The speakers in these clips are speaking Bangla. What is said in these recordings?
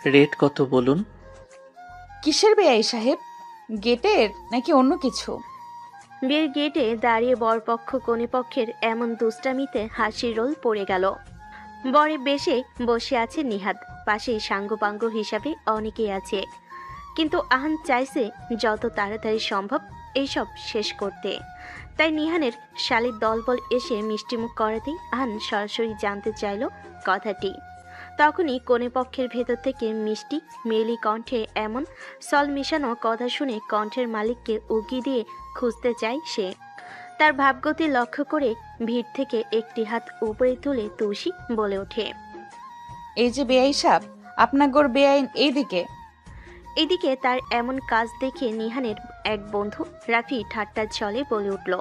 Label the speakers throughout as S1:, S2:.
S1: রেট কত বলুন?
S2: কিসের বেআই সাহেব? গেটের নাকি অন্য কিছু?
S3: বিয়ের গেটে দাঁড়িয়ে বরপক্ষ কনেপক্ষের এমন দুষ্টামিতে হাসির রোল পড়ে গেল। বরে বেশে বসে আছে নিহাদ, পাশেই সাঙ্গপাঙ্গ হিসাবে অনেকেই আছে। কিন্তু আহান চাইছে যত তাড়াতাড়ি সম্ভব এইসব শেষ করতে। তাই নিহানের শালির দলবল এসে মিষ্টিমুখ করাতেই আহান সরাসরি জানতে চাইল কথাটি। তখনই কনেপক্ষের ভেতর থেকে মিষ্টি মেলি কণ্ঠে এমন সল মিশানো কথা শুনে কণ্ঠের মালিককে উকি দিয়ে খুঁজতে চায় সে। তার ভাবগতি লক্ষ্য করে ভিড় থেকে একটি হাত উপরে তুলে তুষি বলে ওঠে,
S2: এই যে বেআই সাহেব, আপনার গোর বেআইন এইদিকে।
S3: এদিকে তার এমন কাজ দেখে নিহানের এক বন্ধু রাফি ঠাট্টার ছলে বলে উঠল,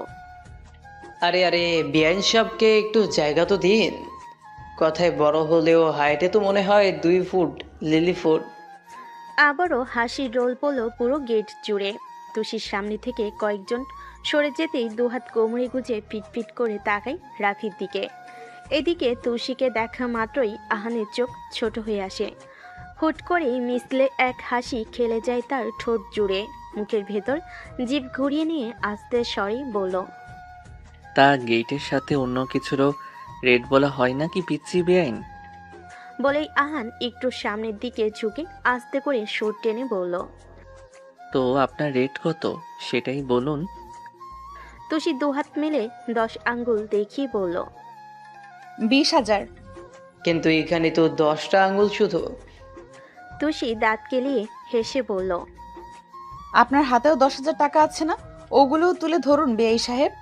S4: আরে আরে, বিআইন সাহেবকে একটু জায়গা তো দিন। কথায় বড় হলেও হাইটে তো মনে হয় 2 ফুট লিলি ফুট।
S3: আবারও হাসির রোল পড়ল পুরো গেট জুড়ে। তুষির সামনে থেকে কয়েকজন সরে যেতেই দুহাত কোমরে গুজে পিটপিট করে তাকাই রাফির দিকে। এদিকে তুষিকে দেখা মাত্রই আহানের চোখ ছোট হয়ে আসে। হুট করেই মিসলে এক হাসি খেলে যায় তার ঠোঁট জুড়ে। মুখের ভেতর জিভ ঘুরিয়ে নিয়ে আস্তে স্বরে বলল,
S1: তা গেটের সাথে অন্য কিছুরও রেট বলা হয় না কি পিচ্ছি বেআইন?
S3: বলেই আহান একটু সামনের দিকে ঝুঁকে আস্তে করে সুর টেনে বলল,
S1: তো আপনার রেট কত সেটাই বলুন।
S3: তুষি দুহাত মেলে 10 আঙ্গুল দেখিয়ে বলল,
S2: 20,000।
S4: কিন্তু এখানে তো 10টা আঙুল শুধু।
S3: তুষি দাঁত কেলিয়ে হেসে বলল,
S2: আপনার হাতেও 10,000 টাকা আছে না? ওগুলোও তুলে ধরুন বেআই সাহেব,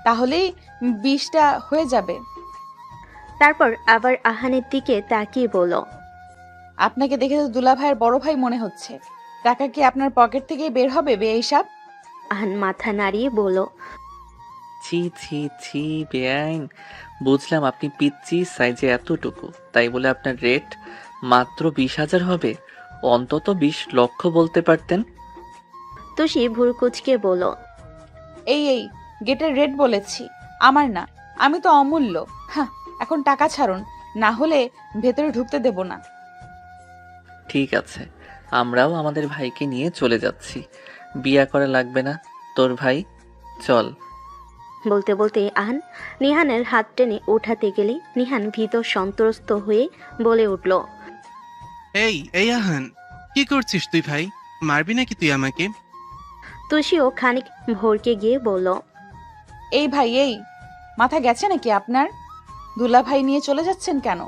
S2: তাহলেই 20টা হয়ে যাবে।
S3: তারপর আবার আহানের দিকে তাকিয়ে বলল,
S2: আপনাকে দেখে তো দুলা ভাইয়ের বড় ভাই মনে হচ্ছে। টাকা কি আপনার পকেট থেকেই বের হবে বেআই সাহেব?
S3: আহান মাথা নাড়িয়ে বলল,
S1: ছি ছি ছি বেআইন, বুঝলাম আপনি পিচ্ছি সাইজে এতটুকু, তাই বলে আপনার রেট মাত্র 20,000 হবে? অন্তত 20 লক্ষ বলতে পারতেন।
S3: তুষি ভুরু কুচকে বলল,
S2: এই গেটের রেট বলেছি, আমার না। আমি তো অমূল্য। হ্যাঁ, এখন টাকা ছাড়ুন, না হলে ভেতরে ঢুকতে দেব না।
S1: ঠিক আছে, আমরাও আমাদের ভাইকে নিয়ে চলে যাচ্ছি। বিয়া করা লাগবে না তোর ভাই, চল।
S3: বলতে বলতে আহান নিহানের হাত টেনে উঠাতে গেলে নিহান ভীত সন্ত্রস্ত হয়ে বলে উঠল,
S5: এই আহান, কি করছিস তুই ভাই? মারবি নাকি তুই আমাকে?
S3: তুষিও খানিক ভরকে গিয়ে বলল,
S2: এই ভাই, এই মাথা গেছে নাকি আপনার? দুলা ভাই নিয়ে চলে যাচ্ছেন কেন?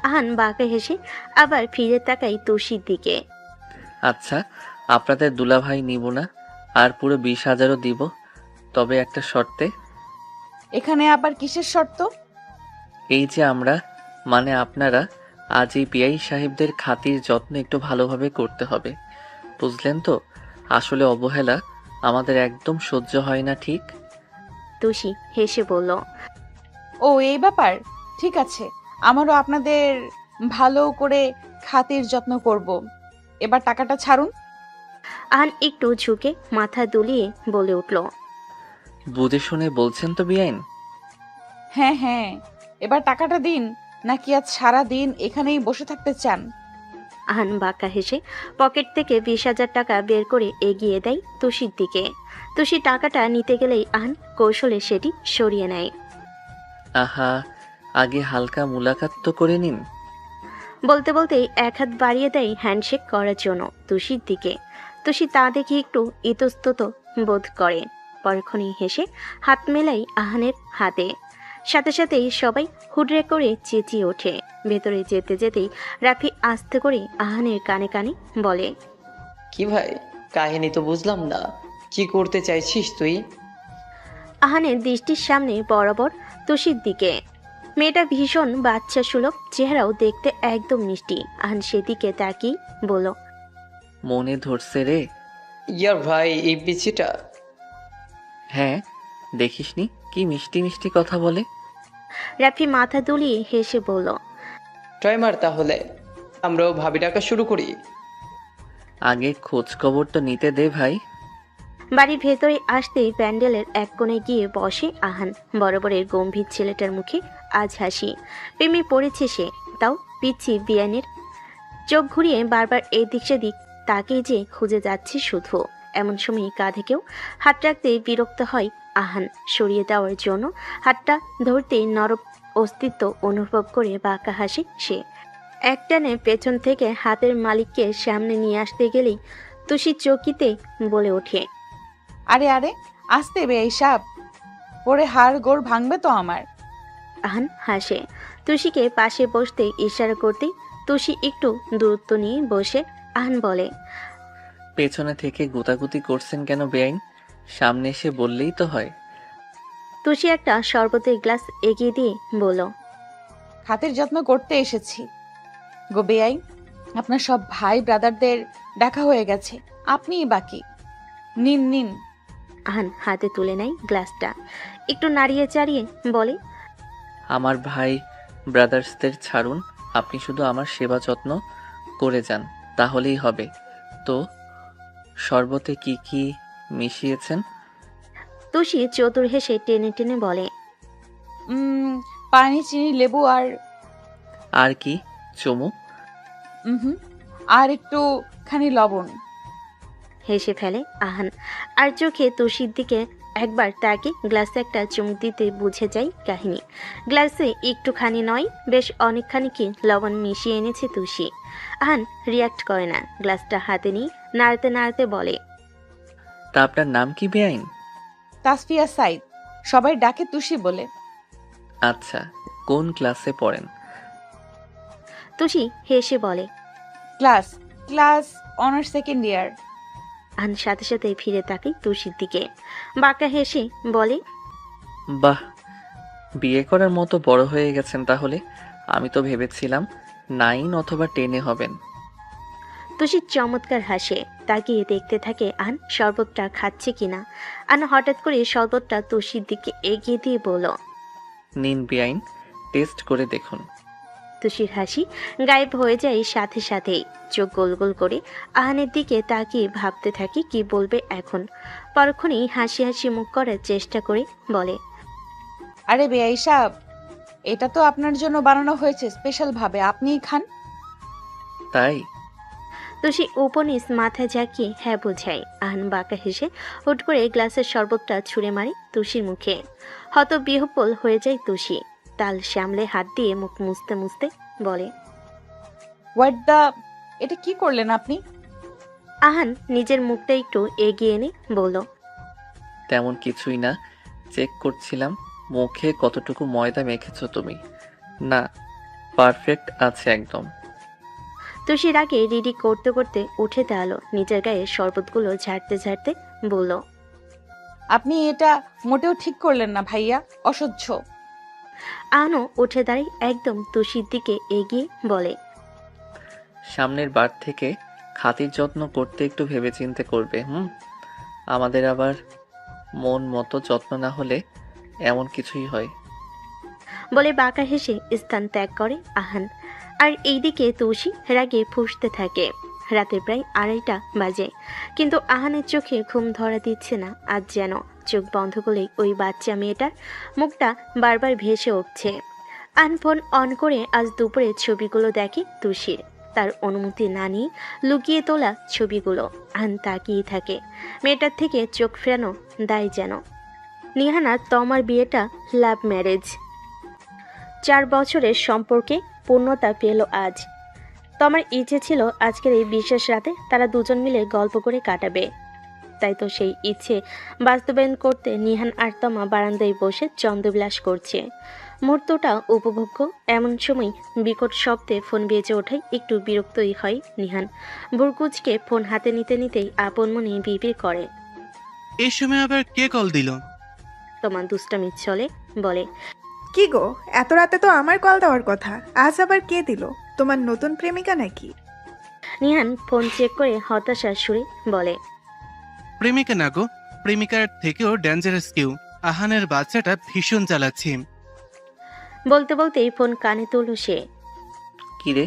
S3: আহান বাঁকা হেসে আবার ফিরে তাকাই তুষির দিকে।
S1: আচ্ছা, আপনাদের দুলাভাই নিব না, আর পুরো 20,000ও দিব, তবে একটা শর্তে।
S2: এখানে আবার কিসের শর্ত?
S1: এই যে আমরা, মানে আপনারা, আজ এই পিআই সাহেবদের খাতির যত্ন একটু ভালোভাবে করতে হবে, বুঝলেন তো? আসলে অবহেলা আমাদের একদম সহ্য হয় না, ঠিক?
S3: তুষি হেসে বলল,
S2: ও এই ব্যাপার, ঠিক আছে। আমারও আপনাদের ভালো করে খাতির যত্ন করব। এবার টাকাটা ছাড়ুন।
S3: আহান একটু ঝুঁকে মাথা দুলিয়ে বলে উঠল,
S1: বুঝে শুনে বলছেন তো বিআইন?
S2: হ্যাঁ, এবার টাকাটা দিন, নাকি আজ সারা দিন এখানেই বসে থাকতে চান?
S3: আহান বাঁকা হেসে পকেট থেকে 20,000 টাকা বের করে এগিয়ে দেয় তুষির দিকে। তুষি টাকাটা নিতে গেলেই আহান কৌশলে সেটি সরিয়ে নেয়।
S1: আহা, আগে হালকা মুলাকাত তো করে নিন।
S3: বলতে বলতেই এক হাত বাড়িয়ে দেয় হ্যান্ডশেক করার জন্য তুষির দিকে। তুষি তা দেখে একটু ইতস্তত বোধ করে, পরক্ষণেই হেসে হাত মেলাই আহানের হাতে। সাথে সাথেই সবাই হুডরে করে চেঁচিয়ে ওঠে। ভেতরে যেতে যেতেই রাফি আস্তে করে আহানের কানে কানে বলে,
S4: কি ভাই, কাহিনী তো বুঝলাম না, কি করতে চাইছিস তুই?
S3: আহানের দৃষ্টির সামনে বরাবর তুষির দিকে। মেয়েটা ভীষণ বাচ্চা সুলভ, চেহারাও দেখতে একদম মিষ্টি। আহান সেদিকে তাকিয়ে বলল,
S1: মনে ধরছে রে?
S4: ইয়ার ভাই, এই পিছিটা।
S1: হ্যাঁ, দেখিসনি কি মিষ্টি মিষ্টি কথা বলে?
S3: রাফি মাথা দুলিয়ে হেসে বলল,
S4: ট্রাই মার তাহলে, আমরাও ভাবি ডাকা শুরু করি।
S1: আগে খোঁজ খবর তো নিতে দে ভাই।
S3: বাড়ির ভেতরে আসতেই প্যান্ডেলের এক কোণে গিয়ে বসে আহান। বরাবরের গম্ভীর ছেলেটার মুখে আজ হাসি। প্রেমে পড়েছে সে, তাও পিচ্ছি বিয়ানের। চোখ ঘুরিয়ে বারবার এদিক সেদিক তাকেই যে খুঁজে যাচ্ছে শুধু। এমন সময় কাঁধে কেউ হাত রাখতে বিরক্ত হয় আহান। সরিয়ে দেওয়ার জন্য হাতটা ধরতে নরম অস্তিত্ব অনুভব করে বাঁকা হাসে সে। একটানে পেছন থেকে হাতের মালিককে সামনে নিয়ে আসতে গেলেই তুষি চকিতে বলে ওঠে,
S2: আরে আরে, আসতে বেআই সাব, পরে হাড় গোড় ভাঙবে তো আমার।
S3: আহান হাসে। তুষিকে পাশে বসতে ইশারা করতেই তুষি একটু দূরত্ব নিয়ে বসে। আহান বলে,
S1: পেছনে থেকে গুতাগুতি করছেন কেন বেআইন? সামনে এসে বললেই তো হয়।
S3: তুষি একটা শরবতের গ্লাস এগিয়ে দিয়ে বলল,
S2: হাতের যত্ন করতে এসেছি গো বেআই। আপনার সব ভাই ব্রাদারদের দেখা হয়ে গেছে, আপনিই বাকি। নিন নিন।
S3: আহান হাতে তুলে নেয় গ্লাসটা, একটু নাড়িয়ে চাড়িয়ে বলে,
S1: আমার ভাই ব্রাদার্সদের ছাড়ুন, আপনি শুধু আমার সেবা যত্ন করে যান, তাহলেই হবে। তো শরবতে কি কি মিশিয়েছেন?
S3: তুষি চতুর হেসে টেনে টেনে বলে,
S2: পানি, চিনি, লেবু আর
S1: আর কি? চুমু?
S2: হুম, আর একটু খানি লবণ।
S3: হেসে ফেলে আহান। আর চোখে তুষির দিকে একবার তাকে গ্লাসে একটা চুমুক দিতে বুঝে যায় কাহিনী। গ্লাসে একটুখানি নয়, বেশ অনেকখানি কি লবণ মিশিয়ে এনেছে তুষি। আহান রিয়াক্ট করে না, গ্লাসটা হাতে নিয়ে নাড়তে নাড়তে বলে,
S1: তা আপনার নাম কি বেআইন?
S2: তাসফিয়া সাইদ, সবাই ডাকে তুষি বলে।
S1: আচ্ছা, কোন ক্লাসে পড়েন?
S3: তুষি হেসে বলে,
S2: class class honours second year.
S3: Ahan সাথে সাথে ফিরে তাকায় তুষির দিকে, বাঁকা হেসে বলে,
S1: বাহ, বিয়ে করার মতো বড় হয়ে গেছেন তাহলে। আমি তো ভেবেছিলাম 9 অথবা 10-এ হবেন।
S3: তুষি চমৎকার হাসে। তাকিয়ে দেখতে থাকে আহান শরবতটা খাচ্ছে কিনা। আহান হঠাৎ করে শরবতটা তুষির দিকে এগিয়ে দিয়ে বলল,
S1: নিন বেআইন, টেস্ট করে দেখুন।
S3: তুষির হাসি গায়েব হয়ে যায় সাথে সাথেই। চোখ গোল গোল করে আহানের দিকে তাকিয়ে ভাবতে থাকে কি বলবে এখন। পরক্ষণেই হাসি হাসি মুখ করার চেষ্টা করে বলে,
S2: আরে বেআই সাহেব, এটা তো আপনার জন্য বানানো হয়েছে স্পেশাল ভাবে, আপনিই খান।
S1: তাই?
S3: তুষি উপনিস মাথায় ঝাঁকিয়ে হ্যাঁ বোঝায়। আহান বাঁকা হেসে হুট করে গ্লাসের শরবতটা ছুঁড়ে মারে তুষির মুখে। হত বিহ্বল হয়ে যায় তুষি। তাল সামলে হাত দিয়ে মুখ মুছতে মুছতে বলে,
S2: হোয়াট দা, এটা কি করলেন আপনি?
S3: আহান নিজের মুখটা একটু এগিয়ে এনে বলল,
S1: তেমন কিছুই না, চেক করছিলাম মুখে কতটুকু ময়দা মেখেছো তুমি। না, পারফেক্ট আছে একদম।
S3: তুষির আগে রেডি করতে করতে উঠে দাঁড়ালো, নিজের গায়ে শরবতগুলো ঝাড়তে ঝাড়তে বলল,
S2: আপনি এটা মোটেও ঠিক করলেন না ভাইয়া, অসহ্য।
S3: আহানও উঠে দাঁড়িয়ে একদম তুষির দিকে এগিয়ে বলে,
S1: সামনের বার থেকে খাতির যত্ন করতে একটু ভেবেচিন্তে করবে। আমাদের আবার মন মতো যত্ন না হলে এমন কিছুই হয়।
S3: বলে বাঁকা হেসে স্থান ত্যাগ করে আহান। আর এইদিকে তুষি রাগে ফুঁসতে থাকে। রাতে প্রায় 2:30 বাজে, কিন্তু আহানের চোখে ঘুম ধরা দিচ্ছে না আজ। যেন চোখ বন্ধ করলেই ওই বাচ্চা মেয়েটার মুখটা বারবার ভেসে উঠছে। আহান ফোন অন করে আজ দুপুরে ছবিগুলো দেখে তুষির। তার অনুমতি না নিয়ে লুকিয়ে তোলা ছবিগুলো। আহান তাকিয়ে থাকে। মেয়েটার থেকে চোখ ফেরানো দায় যেন। নিহানা তমার বিয়েটা লাভ ম্যারেজ। 4 বছরের সম্পর্কে পূর্ণতা পেল আজ। তমার ইচ্ছে ছিল আজকের এই বিশেষ রাতে তারা দুজন মিলে গল্প করে কাটাবে। তাই তো সেই ইচ্ছে বাস্তবায়ন করতে নিহান আর তমা বারান্দায় বসে চন্দ্রবিলাস করছে। মুহূর্তটা উপভোগ্য। এমন সময় বিকট শব্দে ফোন বেজে ওঠায় একটু বিরক্তই হয় নিহান। ভুরকুচকে ফোন হাতে নিতে নিতেই আপন মনে বিড়বিড় করে,
S5: এই সময় আবার কে কল দিল?
S3: তমা দুষ্টামির ছলে বলে,
S6: কি গো, এত রাতে তো আমার কল দেওয়ার কথা, আজ আবার কে দিল? তোমার নতুন প্রেমিকা নাকি?
S3: নিহান ফোন চেক করে হতাশার সুরে বলে,
S5: প্রেমিকা না গো, প্রেমিকার থেকেও ডেঞ্জারাস কেউ। আহানের বাচ্চাটা ভীষণ জ্বালাচ্ছে।
S3: বলতে বলতেই ফোন কানে তুলল সে।
S1: কি রে,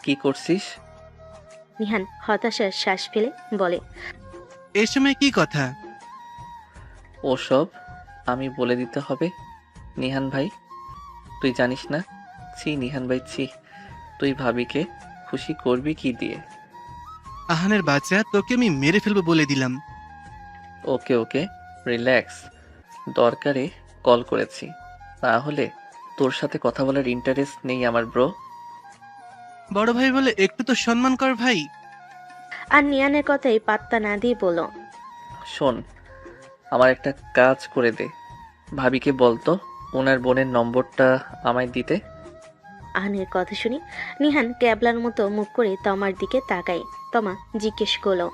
S1: কি করছিস?
S3: নিহান হতাশার শ্বাস ফেলে বলে,
S5: এই সময় কি কথা?
S1: ওসব আমি বলে দিতে হবে নিহান ভাই? তুই জানিস না? ছি নিহান ভাই ছি। তুই ভাবিকে খুশি করবি কি দিয়ে?
S5: আহানের বাচ্চা, তোকে আমি মেরে ফেলবো বলে দিলাম।
S1: ওকে ওকে, রিল্যাক্স। দরকারে কল করেছি, তাহলে তোর সাথে কথা বলার ইন্টারেস্ট নেই আমার ব্রো।
S5: বড় ভাই বলে একটু তো সম্মান কর ভাই।
S3: আর নিহানের কথাই পাত্তা না দিয়ে বলল,
S1: শোন, আমার একটা কাজ করে দে। ভাবিকে বলতো ওনার বোনের নম্বরটা আমায় দিতে।
S3: আহানের কথা শুনি নিহান ক্যাবলার মতো মুখ করে তমার দিকে তাকায়। তমা জিজ্ঞেস করলো,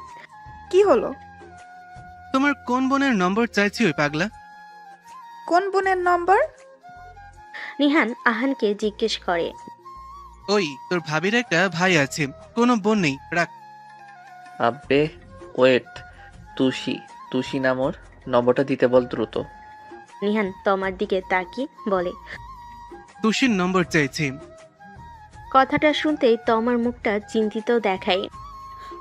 S6: কি হলো?
S5: তোমার কোন বোনের নম্বর চাইছি ওই পাগলা?
S6: কোন বোনের নম্বর?
S3: নিহান আহানকে জিজ্ঞেস করে।
S5: ওই তোর ভাবির একটা ভাই আছে, কোনো বোন নেই, রাখ।
S1: আব্বে ওয়েট, তুষি, তুষি নাম ওর, নম্বরটা দিতে বল দ্রুত।
S3: নিহান তমার দিকে তাকিয়ে বলে।
S5: তুষির নম্বর চাইছি।
S3: কথাটা শুনতেই তমার মুখটা চিন্তিত দেখায়।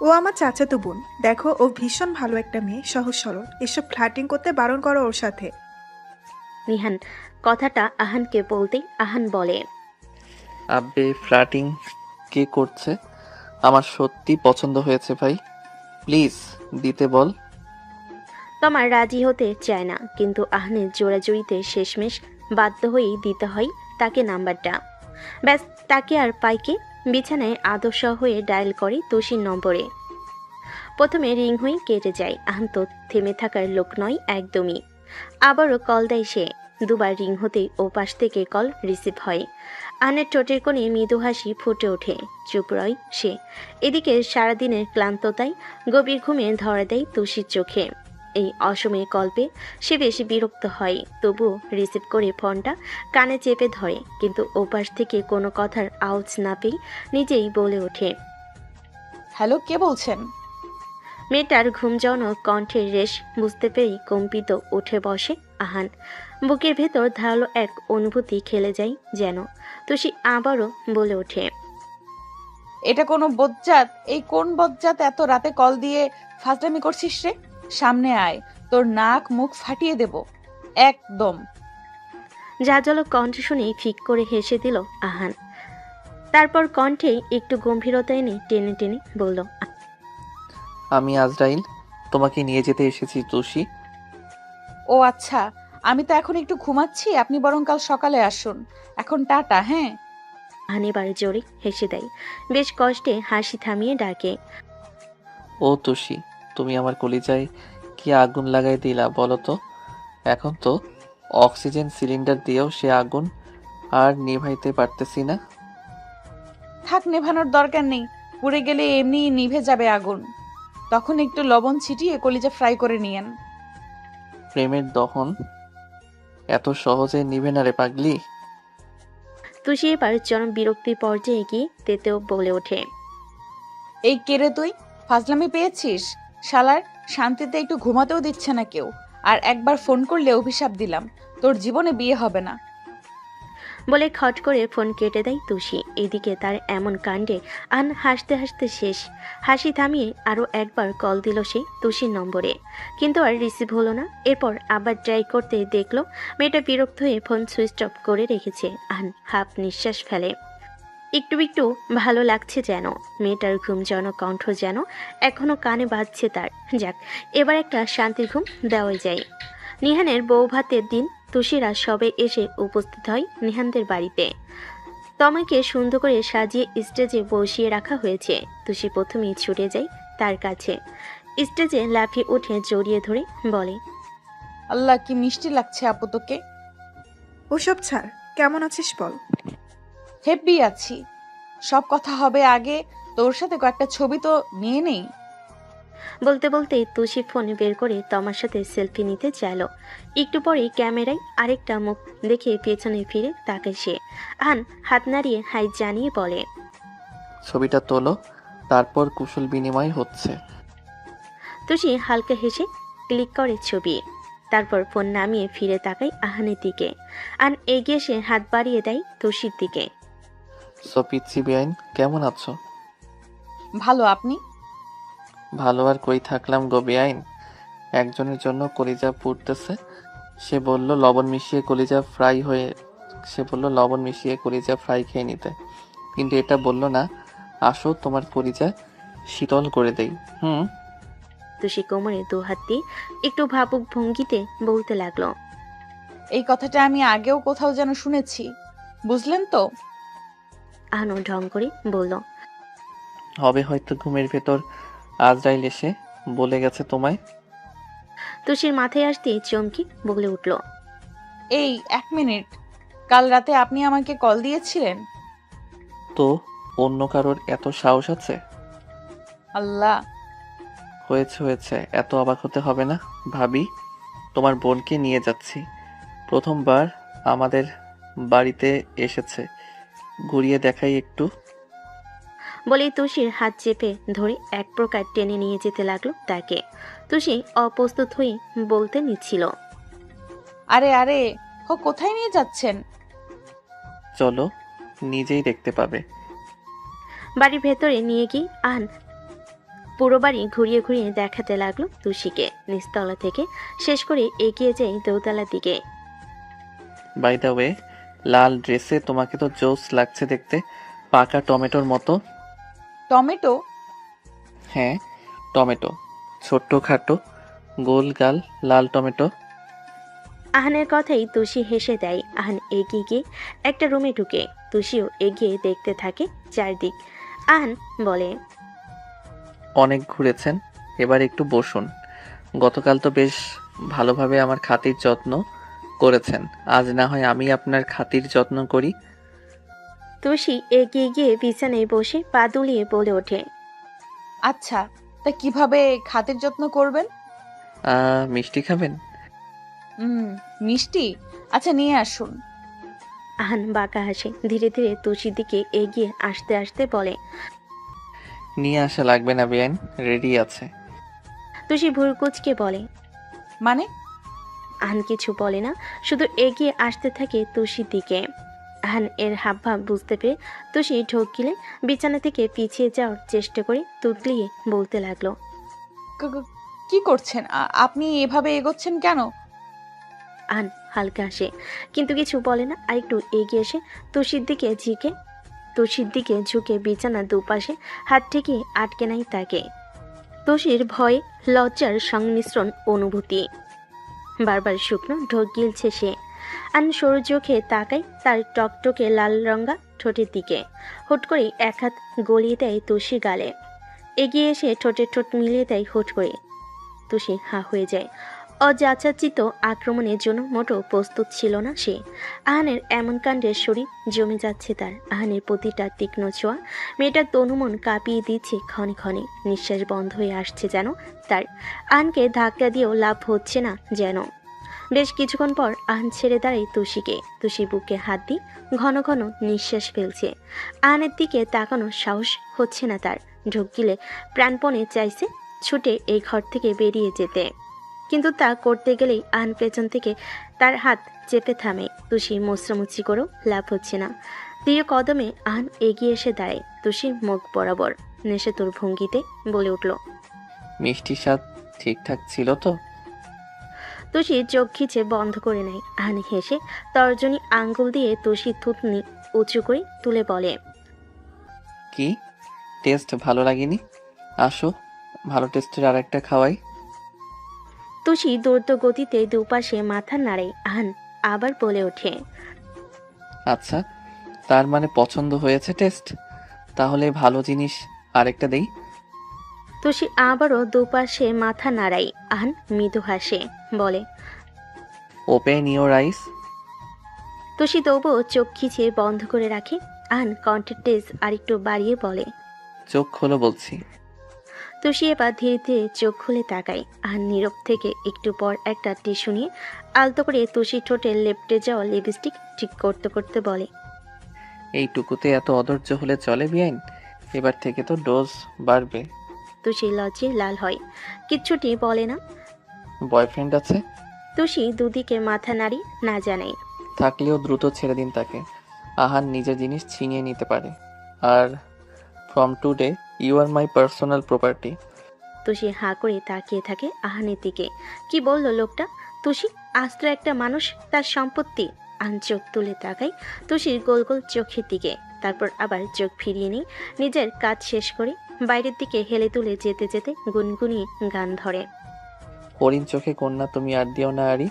S6: ও আমার চাচাতো বোন। দেখো, ও ভীষণ ভালো একটা মেয়ে, সহজ সরল। এসব ফ্ল্যাটিং করতে বারণ করো ওর সাথে।
S3: নিহান কথাটা আহানকে বলতেই আহান বলে।
S1: আব্বে ফ্লার্টিং কে করছে? আমার সত্যি পছন্দ হয়েছে ভাই, প্লিজ দিতে বল।
S3: তমা রাজি হতে চায় না, কিন্তু আহানের জোড়াজুড়িতে শেষমেশ বাধ্য হয়েই দিতে হয় তাকে নাম্বারটা। ব্যাস, তাকে আর পাইকে বিছানায় আদর্শ হয়ে ডায়াল করে তুষির নম্বরে। প্রথমে রিং হয়ে কেটে যায়। আহান তো থেমে থাকার লোক নয় একদমই। আবারও কল দেয় সে। দুবার রিং হতেই ওপাশ থেকে কল রিসিভ হয়। আহানের ঠোঁটের কোণে মৃদু হাসি ফুটে ওঠে। চুপ রয় সে। এদিকে সারাদিনের ক্লান্ততায় গভীর ঘুমে ধরা দেয় তুষির চোখে। এই অসময়ে কল পেয়ে সে বেশি বিরক্ত হয়, তবুও রিসিভ করে ফোনটা কানে চেপে ধরে, কিন্তু ওপাশ থেকে কোনো কথার আওয়াজ না পেয়ে নিজেই বলে ওঠে।
S2: হ্যালো, কে বলছেন?
S3: মেয়েটার ঘুমজনক কণ্ঠের রেশ বুঝতে পেরেই কম্পিত উঠে বসে আহান। বুকের ভেতর ধারালো এক অনুভূতি খেলে যায় যেন। তুষি আবারও বলে ওঠে।
S2: এটা কোনো বজ্জাত? এই কোন বজ্জাত এত রাতে কল দিয়ে ফাজলামি করছিস রে? সামনে আয়, তোর নাক মুখ ফাটিয়ে দেব একদম।
S3: ঝাঁঝালো কণ্ঠ শুনে ফিক করে হেসে দিল আহান। তারপর কণ্ঠে একটু গম্ভীরতা এনে টেনে টেনে বলল,
S1: আমি আজরাইল, তোমাকে নিয়ে যেতে এসেছি তুষি।
S2: ও আচ্ছা, আমি তো এখন একটু ঘুমাচ্ছি, আপনি বরং কাল সকালে আসুন। এখন টাটা। হ্যাঁ।
S3: আহান এবার জোরে হেসে দেয়। বেশ কষ্টে হাসি থামিয়ে ডাকে।
S1: ও তুষি, তুমি আমার কলিজায় কি আগুন লাগাই দিলা বলো তো? এখন তো অক্সিজেন সিলিন্ডার দিয়েও সে আগুন আর নিভাইতে পারতেছি না।
S2: থাক, নেভানোর দরকার নেই। পুড়ে গেলে এমনি নিভে যাবে আগুন। তখন একটু লবণ ছিটিয়ে কলিজা ফ্রাই করে নিয়েন।
S1: প্রেমের দহন এত সহজে নিভে না রে পাগলি।
S3: তুষি এবার চরম বিরক্তির পর্যায়ে গিয়ে তেতেও বলে ওঠে।
S2: এই কেরে তুই? ফাজলামি পেয়েছিস? শালার শান্তিতে একটু ঘুমাতেও দিচ্ছে না কেউ। আর একবার ফোন করলে অভিশাপ দিলাম, তোর জীবনে বিয়ে হবে না।
S3: বলে খট করে ফোন কেটে দেয় তুষি। এদিকে তার এমন কাণ্ডে আন হাসতে হাসতে শেষ। হাসি থামিয়ে আরও একবার কল দিল সে তুষির নম্বরে, কিন্তু আর রিসিভ হলো না। এরপর আবার ট্রাই করতে দেখলো মেয়েটা বিরক্ত হয়ে ফোন সুইচ অফ করে রেখেছে। আন হাফ নিঃশ্বাস ফেলে। একটু একটু ভালো লাগছে যেন। মেয়েটার ঘুমজনক কণ্ঠ যেন এখনো কানে বাজছে তার। যাক, এবার একটা শান্তির ঘুম দেওয়াই যায়। নিহানের বউ ভাতের দিন তুষিরা সবে এসে উপস্থিত হয় নিহানদের বাড়িতে। তমাকে সুন্দর করে সাজিয়ে স্টেজে বসিয়ে রাখা হয়েছে। তুষি প্রথমেই ছুটে যায় তার কাছে। স্টেজে লাফিয়ে উঠে জড়িয়ে ধরে বলে,
S2: আল্লাহ, কি মিষ্টি লাগছে আপু তোকে।
S6: ওসব ছাড়, কেমন আছিস বল।
S2: হেব্বি আছি। সব কথা হবে আগে, তোর সাথে কয়েকটা ছবি তো নিয়ে নেই।
S3: বলতে বলতেই তুষি ফোন বের করে তমার সাথে সেলফি নিতে চাইল। একটু পরেই ক্যামেরায় আরেকটা মুখ দেখে পেছনে ফিরে তাকায় সে। আহান হাত নাড়িয়ে হাই জানিয়ে বলে,
S1: ছবিটা তোলো, তারপর কুশল বিনিময় হচ্ছে।
S3: তুষি হালকা হেসে ক্লিক করে ছবি। তারপর ফোন নামিয়ে ফিরে তাকায় আহানের দিকে। আন এগিয়ে এসে হাত বাড়িয়ে দেয় তুষির দিকে।
S1: সো পিচ্ছি বেআইন, কেমন আছো?
S2: ভালো, আপনি?
S1: ভালো আর কই থাকলাম গো বেআইন, একজনের জন্য কলিজা পুড়তেছে। সে বলল লবণ মিশিয়ে কলিজা ফ্রাই হয়ে সে বলল লবণ মিশিয়ে কলিজা ফ্রাই খেয়ে নিতে, কিন্তু এটা বলল না আসো তোমার কলিজা শীতল করে দেই।
S3: তুষি কোমরে দু হাত দিয়ে একটু ভাবুক ভঙ্গিতে বলতে লাগলো।
S2: এই কথাটা আমি আগেও কোথাও যেন শুনেছি, বুঝলেন তো?
S3: আহানও ঢং করে বলল।
S1: হবে হয়তো ঘুমের ভেতর আজরাইল এসে বলে গেছে তোমায়।
S3: তুষির মাথায় আসতে চমকি বলে উঠল।
S2: এই 1 মিনিট, কাল রাতে আপনি আমাকে কল দিয়েছিলেন?
S1: তো অন্য কারোর এত সাহস আছে?
S2: আল্লাহ!
S1: হয়েছে, এত অবাক হতে হবে না। ভাবি, তোমার বোনকে নিয়ে যাচ্ছি, প্রথমবার আমাদের বাড়িতে এসেছে, ঘুরিয়ে দেখাই একটু।
S3: বলেই তুষির হাত চেপে ধরে এক প্রকার টেনে নিয়ে যেতে লাগলো তাকে। তুষি অপ্রস্তুত হয়ে বলতে নিচ্ছিল।
S2: আরে আরে, কোথায় নিয়ে যাচ্ছেন?
S1: চলো, নিজেই দেখতে পাবে।
S3: বাড়ির ভেতরে নিয়ে গিয়ে আহান পুরো বাড়ি ঘুরিয়ে ঘুরিয়ে দেখাতে লাগলো তুষিকে। নিচতলা থেকে শেষ করে এগিয়ে যায় দোতলার দিকে।
S1: বাই দ্য ওয়ে, লাল ড্রেসে তোমাকে তো জোস লাগছে দেখতে, পাকা টমেটোর মতো।
S2: টমেটো?
S1: হ্যাঁ, টমেটো, ছোট্ট খাটো গোল গাল লাল টমেটো।
S3: আহানের কথাই তুষি হেসে দেয়। আহান এগিয়ে গিয়ে একটা রুমে ঢুকে, তুষিও এগিয়ে দেখতে থাকে চারদিক। আহান বলে।
S1: অনেক ঘুরেছেন, এবার একটু বসুন। গতকাল তো বেশ ভালোভাবে আমার খাতির যত্ন করেছেন, আজ না হয় আমি আপনার খাতির যত্ন করি।
S3: তুষি এগিয়ে গিয়ে বিছানায় বসে পা দুলিয়ে বলে ওঠে।
S2: আচ্ছা, তা কিভাবে খাতির যত্ন করবেন?
S1: মিষ্টি খাবেন?
S2: মিষ্টি? আচ্ছা, নিয়ে আসুন।
S3: আহান বাঁকা হাসে, ধীরে ধীরে তুষির দিকে এগিয়ে আসতে আসতে বলে।
S1: নিয়ে আসা লাগবে না বেআইন, রেডি আছে।
S3: তুষি ভুরকুচকে বলে।
S2: মানে?
S3: আহান কিছু বলে না, শুধু এগিয়ে আসতে থাকে তুষির দিকে। আহান এর হাবভাব বুঝতে পেরে তুষি ঢোক গিলে বিছানা থেকে পিছিয়ে যাওয়ার চেষ্টা করে তুতলিয়ে বলতে লাগলো।
S2: কি করছেন আপনি? এভাবে এগোচ্ছেন কেন?
S3: আহান হালকা হাসে, কিন্তু কিছু বলে না। আর একটু এগিয়ে এসে তুষির দিকে ঝুঁকে বিছানার দুপাশে হাত ঠেকিয়ে আটকে নাই তাকে। তুষির ভয় লজ্জার সংমিশ্রণ অনুভূতি, বারবার শুকনো ঢোক গিলছে সে। আন সরু চোখে তাকায় তার টকটকে লাল রঙা ঠোঁটের দিকে। হুট করে এক হাত গলিয়ে দেয় তুষির গালে, এগিয়ে এসে ঠোঁটে ঠোঁট মিলিয়ে দেয় হুট করে। তুষি হা হয়ে যায়। অযাচিত আক্রমণের জন্য মোটো প্রস্তুত ছিল না সে। আহানের এমন কাণ্ডের শরীর জমে যাচ্ছে তার। আহানের প্রতিটা তীক্ষ্ণ ছোঁয়া মেয়েটার তনুমন কাঁপিয়ে দিচ্ছে ক্ষণে ক্ষণে। নিঃশ্বাস বন্ধ হয়ে আসছে যেন তার। আহানকে ধাক্কা দিয়েও লাভ হচ্ছে না যেন। বেশ কিছুক্ষণ পর আহান ছেড়ে দাঁড়ায় তুষিকে। তুষি বুকে হাত দিয়ে ঘন ঘন নিঃশ্বাস ফেলছে। আহানের দিকে তাকানোর সাহস হচ্ছে না তার। ঢোক গিলে প্রাণপণে চাইছে ছুটে এই ঘর থেকে বেরিয়ে যেতে, কিন্তু তা করতে গেলেই আহান পেছন থেকে তার হাত চেপে থামে। তুষি মোচড়ামুচি করেও লাভ হচ্ছে না। দৃঢ় কদমে আহান এগিয়ে এসে দাঁড়ায় তুষির মুখ বরাবর। নেশাতুর ভঙ্গিতে বলে উঠল।
S1: মিষ্টির স্বাদ ঠিকঠাক ছিল তো?
S3: তুষি চোখ খিচে বন্ধ করে নেয়। আহান হেসে তর্জনী আঙ্গুল দিয়ে তুষির থুতনি উঁচু করে তুলে বলে।
S1: কি টেস্ট ভালো লাগেনি? আসো, ভালো টেস্টের আর একটা খাওয়াই।
S3: তুষি দ্রুত গতিতে দুপাশে মাথা নাড়ায়। আহান আবার বলে ওঠে।
S1: আচ্ছা, তার মানে পছন্দ হয়েছে টেস্ট, তাহলে ভালো জিনিস আরেকটা দেই।
S3: তুষি আবারও দুপাশে মাথা নাড়ায়। আহান মৃদু হাসে, বলে।
S1: ওপেন ইওর আইস।
S3: তুষি তবুও চোখ খিচিয়ে বন্ধ করে রাখে। আহান কণ্ঠের তেজ আরেকটু বাড়িয়ে বলে।
S1: চোখ খোলো বলছি।
S3: তুষি এবার ধীরে ধীরে চোখ খুলে তাকায়। আহান নীরব থেকে একটু পর একটা টিস্যু নিয়ে আলতো করে তুষি ঠোঁটে লেপটে যাওয়া লিপস্টিক ঠিক করতে করতে বলে।
S1: এইটুকুতে এত অধৈর্য হলে চলে বিয়াইন? এবার থেকে তো ডোজ বাড়বে।
S3: তুষি লজ্জায় লাল হয়, কিচ্ছুটি বলে না।
S1: বয়ফ্রেন্ড আছে?
S3: তুষি দুদিকে মাথা নাড়ি না জানায়।
S1: থাকলেও দ্রুত ছেড়ে দিন তাকে। আহান নিজের জিনিস ছিনিয়ে নিতে পারে। আর from today you are my personal property.
S3: Tushi হাঁ করে তাকিয়ে থাকে আহানের দিকে। কি বলল লোকটা? তুষি আস্ত একটা মানুষ, তার সম্পত্তি। আহান চোখ তুলে তাকায় তুষির গোল গোল চোখের দিকে, তারপর আবার চোখ ফিরিয়ে নিয়ে নিজের কাজ শেষ করে বাইরের দিকে হেলে তুলে যেতে যেতে গুনগুনিয়ে গান ধরে।
S1: হরিণ চোখে কন্যা তুমি আর দিও না আড়ি,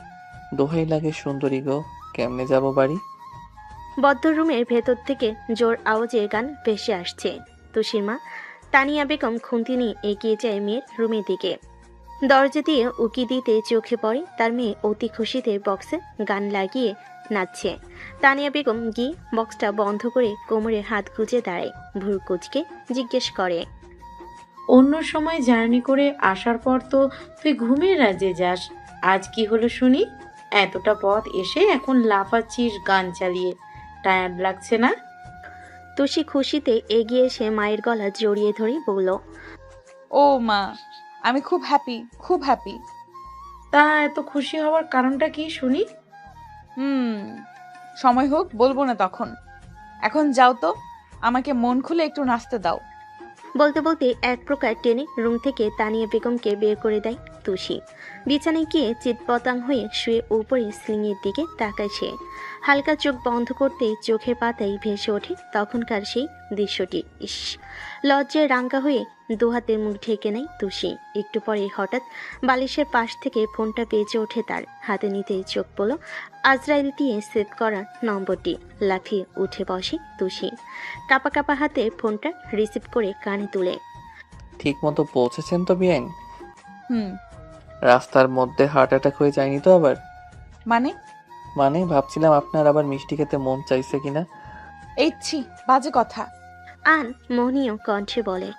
S1: দোহাই লাগে সুন্দরী গো, কেমনে যাব বাড়ি।
S3: বদ্ধ রুমের ভেতর থেকে জোর আওয়াজে গান ভেসে আসছে। তুষির মা তানিয়া বেগম খুন্তি নিয়ে এগিয়ে যায় মেয়ের রুমের দিকে। দরজা দিয়ে উকি দিতে চোখে পড়ে তার মেয়ে অতি খুশিতে বক্সে গান লাগিয়ে নাচছে। তানিয়া বেগম গিয়ে বক্সটা বন্ধ করে কোমরে হাত গুজে দাঁড়ায়, ভুরু কুচকে জিজ্ঞেস করে,
S7: অন্য সময় জার্নি করে আসার পর তো তুই ঘুমের রাজ্যে যাস, আজ কি হলো শুনি? এতটা পথ এসে এখন লাফাচ্ছিস গান চালিয়ে, টায়ার্ড লাগছে না?
S3: তুষি খুশিতে এগিয়ে এসে মায়ের গলা জড়িয়ে ধরে বলল,
S2: ও মা, আমি খুব হ্যাপি, খুব হ্যাপি।
S7: তা এত খুশি হওয়ার কারণটা কি শুনি?
S2: সময় হোক, বলবো না তখন। এখন যাও তো, আমাকে মন খুলে একটু নাচতে দাও।
S3: বলতে বলতে এক প্রকার টেনে রুম থেকে তানিয়া বেগমকে বের করে দেয় তুষি। বিছানায় গিয়ে চিৎপতাং হয়ে শুয়ে উপরে স্লিংয়ের দিকে তাকায় সে। হালকা চোখ বন্ধ করতেই চোখের পাতায় ভেসে ওঠে তখনকার সেই দৃশ্যটি। ইস, লজ্জায় রাঙ্গা হয়ে দুহাতের মুখ ঢেকে নেয় তুষি। একটু পরে হঠাৎ বালিশের পাশ থেকে ফোনটা বেজে ওঠে তার হাতে, নিতেই চোখ পড়ল আজরাইল দিয়ে সেভ করা নম্বরটি। লাফিয়ে উঠে বসে তুষি, কাপা কাপা হাতে ফোনটা রিসিভ করে কানে তুলে।
S1: ঠিক মতো পৌঁছেছেন তো বিয়াইন?
S2: হুম।
S1: রাস্তার মধ্যে হার্ট অ্যাটাক হয়ে যায়নি তো আবার?
S2: মানে?
S1: মানে ভাবছিলাম আপনার আবার মিষ্টি খেতে মন চাইছে কিনা।
S2: এই ছি, বাজে কথা।
S3: আন মোহনীয় কণ্ঠে বলে,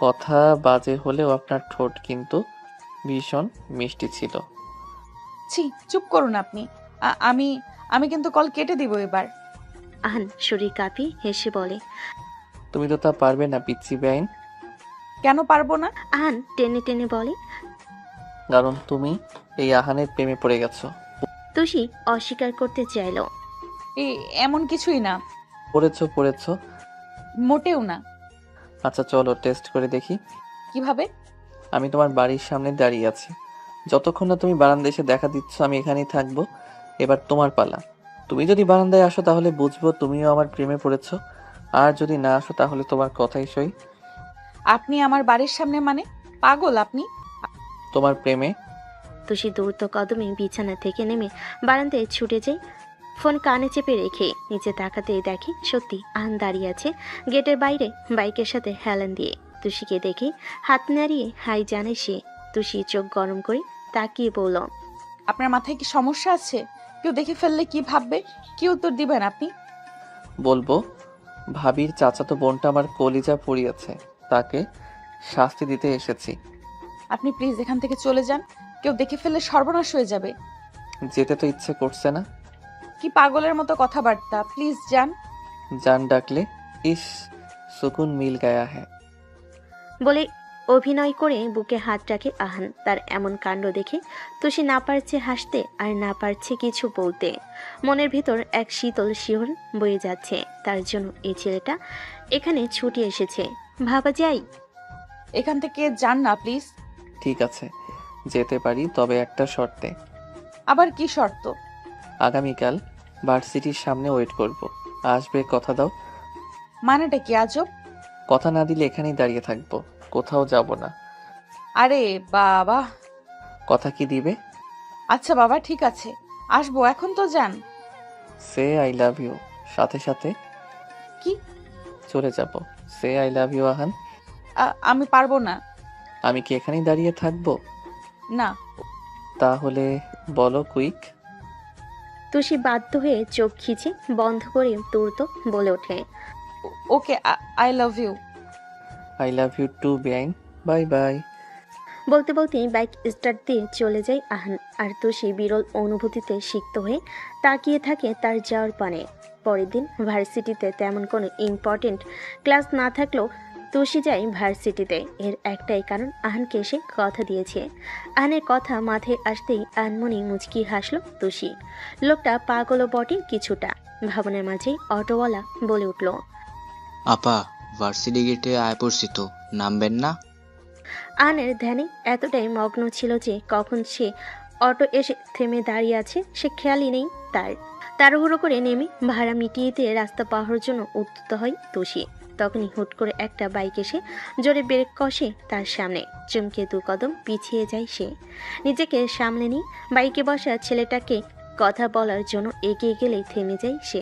S1: কথা বাজে হলেও আপনার ঠোঁট কিন্তু ভীষণ মিষ্টি ছিল।
S2: ছি, চুপ করুন আপনি। আমি আমি কিন্তু কল কেটে দিব এবার।
S3: আহান শরীর কাঁপিয়ে হেসে বলে,
S1: তুমি তো তা পারবে না পিচ্ছি বেআইন।
S2: কেন পারবো না?
S3: আহান টেনে টেনে বলে,
S1: কারণ তুমি এই আহানের প্রেমে পড়ে গেছো।
S3: তুষি অস্বীকার করতে চাইল।
S2: এই এমন কিছুই না,
S1: পড়েছো।
S2: মোটেও না।
S1: আচ্ছা চলো টেস্ট করে দেখি।
S2: কিভাবে?
S1: আমি তোমার বাড়ির সামনে দাঁড়িয়ে আছি, যতক্ষণ না তুমি বারান্দায় এসে দেখা দিচ্ছ আমি এখানেই থাকবো। এবার তোমার পালা। তুমি যদি বারান্দায় আসো তাহলে বুঝবো তুমিও আমার প্রেমে পড়েছো, আর যদি না আসো তাহলে তোমার কথাই সই।
S2: আপনি আমার বাড়ির সামনে মানে? পাগল আপনি?
S1: তোমার প্রেমে।
S3: তুষি দ্রুত কদমে বিছানা থেকে নেমে বারান্দায় ছুটে যায়। ফোন কানে চেপে রেখে নিচে তাকাতেই দেখে সত্যি আহান দাঁড়িয়ে আছে গেটের বাইরে বাইকের সাথে হেলান দিয়ে। তুষিকে দেখে হাত নাড়িয়ে হাই জানে সে। তুষি চোখ গরম করে তাকিয়ে বলল,
S2: আপনার মাথায় কি সমস্যা আছে? কেউ দেখে ফেললে কি ভাববে? কি উত্তর দিবেন আপনি?
S1: বলবো ভাবির চাচাতো বোনটা আমার কলিজা পুড়িয়েছে, তাকে শাস্তি দিতে এসেছি।
S2: আপনি প্লিজ এখান থেকে চলে যান, কেউ দেখে ফেললে সর্বনাশ হয়ে যাবে।
S1: যেতে তো ইচ্ছে করছে না।
S2: কি পাগলের মতো কথাবার্তা, প্লিজ যান।
S1: জান ডাকলে ইস সুকুন মিল গায়া হ্যায়।
S3: বলে অভিনয় করে বুকে হাত রাখে আহান। তার এমন কাণ্ড দেখে তুষি না পারছে হাসতে আর না পারছে কিছু বলতে। মনের ভিতর এক শীতল শিহরণ বয়ে যাচ্ছে, তার জন্য এই ছেলেটা এখানে ছুটে এসেছে। ভাবা যায়।
S2: এখান থেকে যান না প্লিজ।
S1: ঠিক আছে যেতে পারি, তবে একটা শর্তে।
S2: আবার কি শর্ত?
S1: আগামীকাল ভার্সিটির সামনে ওয়েট করব, আসবে কথা দাও?
S2: মানেটা কি আজব?
S1: কথা না দিলে এখানেই দাঁড়িয়ে থাকবো, কোথাও যাব না।
S2: আরে বাবা।
S1: কথা কি দিবে?
S2: আচ্ছা বাবা, ঠিক আছে, আসবো, এখন তো যান।
S1: সে আই লাভ ইউ, সাথে সাথে
S2: কি?
S1: চলে যাব। Say I love you Ahan.
S2: আমি পারবো না।
S1: আমি কি এখানেই দাঁড়িয়ে থাকবো?
S2: না।
S1: তাহলে বলো কুইক।
S3: তুষি বাধ্য হয়ে চোখ খিচে বন্ধ করে দ্রুত বলে ওঠে,
S2: okay, I love you.
S1: I love you too বেআইন, বাই বাই।
S3: বলতে বলতেই বাইক স্টার্ট দিয়ে চলে যায় আহান। আর তুষি বিরল অনুভূতিতে সিক্ত হয়ে তাকিয়ে থাকে তার যাওয়ার পানে। পরের দিন ভার্সিটিতে তেমন কোনো ইম্পর্টেন্ট ক্লাস না থাকলেও তুষি যায় ভার্সিটিতে। এর একটাই কারণ, আহানকে সে কথা দিয়েছে। আহানের কথা মাথায় আসতেই আনমনি মুচকি হাসল তুষি। লোকটা পাগলও বটে কিছুটা। ভাবনার মাঝেই অটোওয়ালা বলে উঠল,
S8: আপা ভার্সিটি গেটে আয় পড়ছি তো, নামবেন না?
S3: আহানের ধ্যানে এতটাই মগ্ন ছিল যে কখন সে অটো এসে থেমে দাঁড়িয়ে আছে, সে খেয়ালই নেই তার। তাড়াহুড়ো করে নেমে ভাড়া মিটিয়ে দিয়ে রাস্তা পাওয়ার জন্য উদ্যত হয় তুষি। তখনই হুট করে একটা বাইক এসে জোরে ব্রেক কষে তার সামনে। চমকে 2 কদম পিছিয়ে যায় সে। নিজেকে সামলে নিয়ে বাইকে বসা ছেলেটাকে কথা বলার জন্য এগিয়ে গেলেই থেমে যায় সে।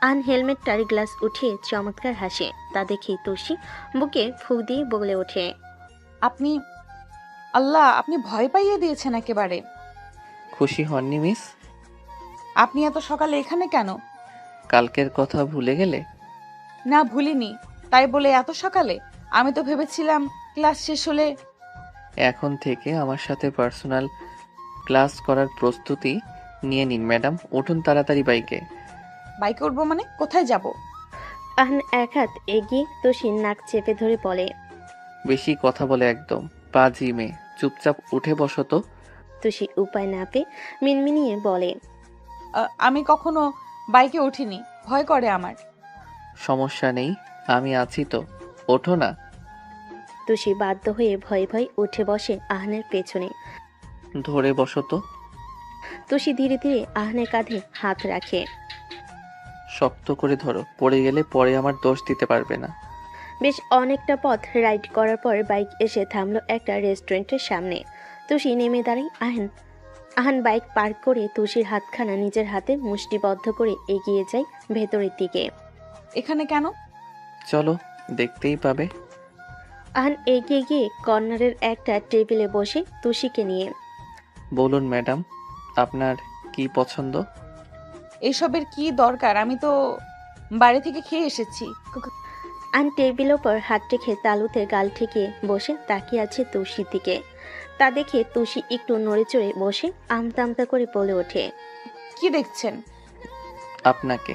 S3: আহান হেলমেটটার গ্লাস উঠিয়ে চমৎকার হাসে। তা দেখে তুষি বুকে ফুঁক দিয়ে বলে ওঠে,
S2: আপনি আল্লাহ, আপনি ভয় পাইয়ে দিয়েছেন একেবারে।
S1: খুশি হননি মিস?
S2: আপনি এত সকালে এখানে কেন?
S1: কালকের কথা ভুলে গেলে?
S2: না, ভুলিনি। তাই বলে এত সকালে? আমি তো ভেবেছিলাম ক্লাস শেষ হলে।
S1: এখন থেকে আমার সাথে পার্সোনাল ক্লাস করার প্রস্তুতি নিয়ে নিন ম্যাডাম। উঠুন তাড়াতাড়ি বাইকে।
S2: বাইকে উঠবো মানে? কোথায় যাব?
S3: আহান এক হাত এগিয়ে তুষির নাক চেপে ধরে বলে।
S1: বেশি কথা বলে একদম পাজি মেয়ে, চুপচাপ উঠে বসো তো।
S3: তুষি উপায় না পেয়ে মিনমিনিয়ে বলে,
S2: আমি কখনো বাইকে উঠিনি, ভয় করে আমার।
S1: সমস্যা নেই, আমি আছি তো, ওঠো না।
S3: তুষি বাধ্য হয়ে ভয়ে ভয়ে উঠে বসে আহানের পেছনে।
S1: ধরে বসো তো।
S3: তুষি ধীরে ধীরে আহানের কাঁধে হাত রাখে।
S1: শক্ত করে ধরো, পড়ে গেলে পরে আমার দোষ দিতে পারবে না।
S3: বেশ অনেকটা পথ রাইড করার পর বাইক এসে থামলো একটা রেস্টুরেন্টের সামনে। তুষি নেমে দাঁড়ায়। আহান বাইক পার্ক করে তুষির হাতখানা নিজের হাতে মুষ্টিবদ্ধ করে এগিয়ে যায় ভেতরের দিকে।
S2: এখানে কেন?
S1: চলো, দেখতেই পাবে।
S3: আহান এগিয়ে গিয়ে কর্নারের একটা টেবিলে বসে তুষিকে নিয়ে।
S1: বলুন ম্যাডাম, আপনার কি পছন্দ?
S2: এসবের কি দরকার? আমি তো বাইরে থেকে খেয়ে এসেছি।
S3: আহান টেবিলের ওপর হাত রেখে তালুতে গাল ঠেকিয়ে বসে তাকিয়ে আছে তুষির দিকে। তা দেখে তুষি একটু নড়ে চড়ে বসে আমতা আমতা করে বলে ওঠে,
S2: কি দেখছেন?
S1: আপনাকে।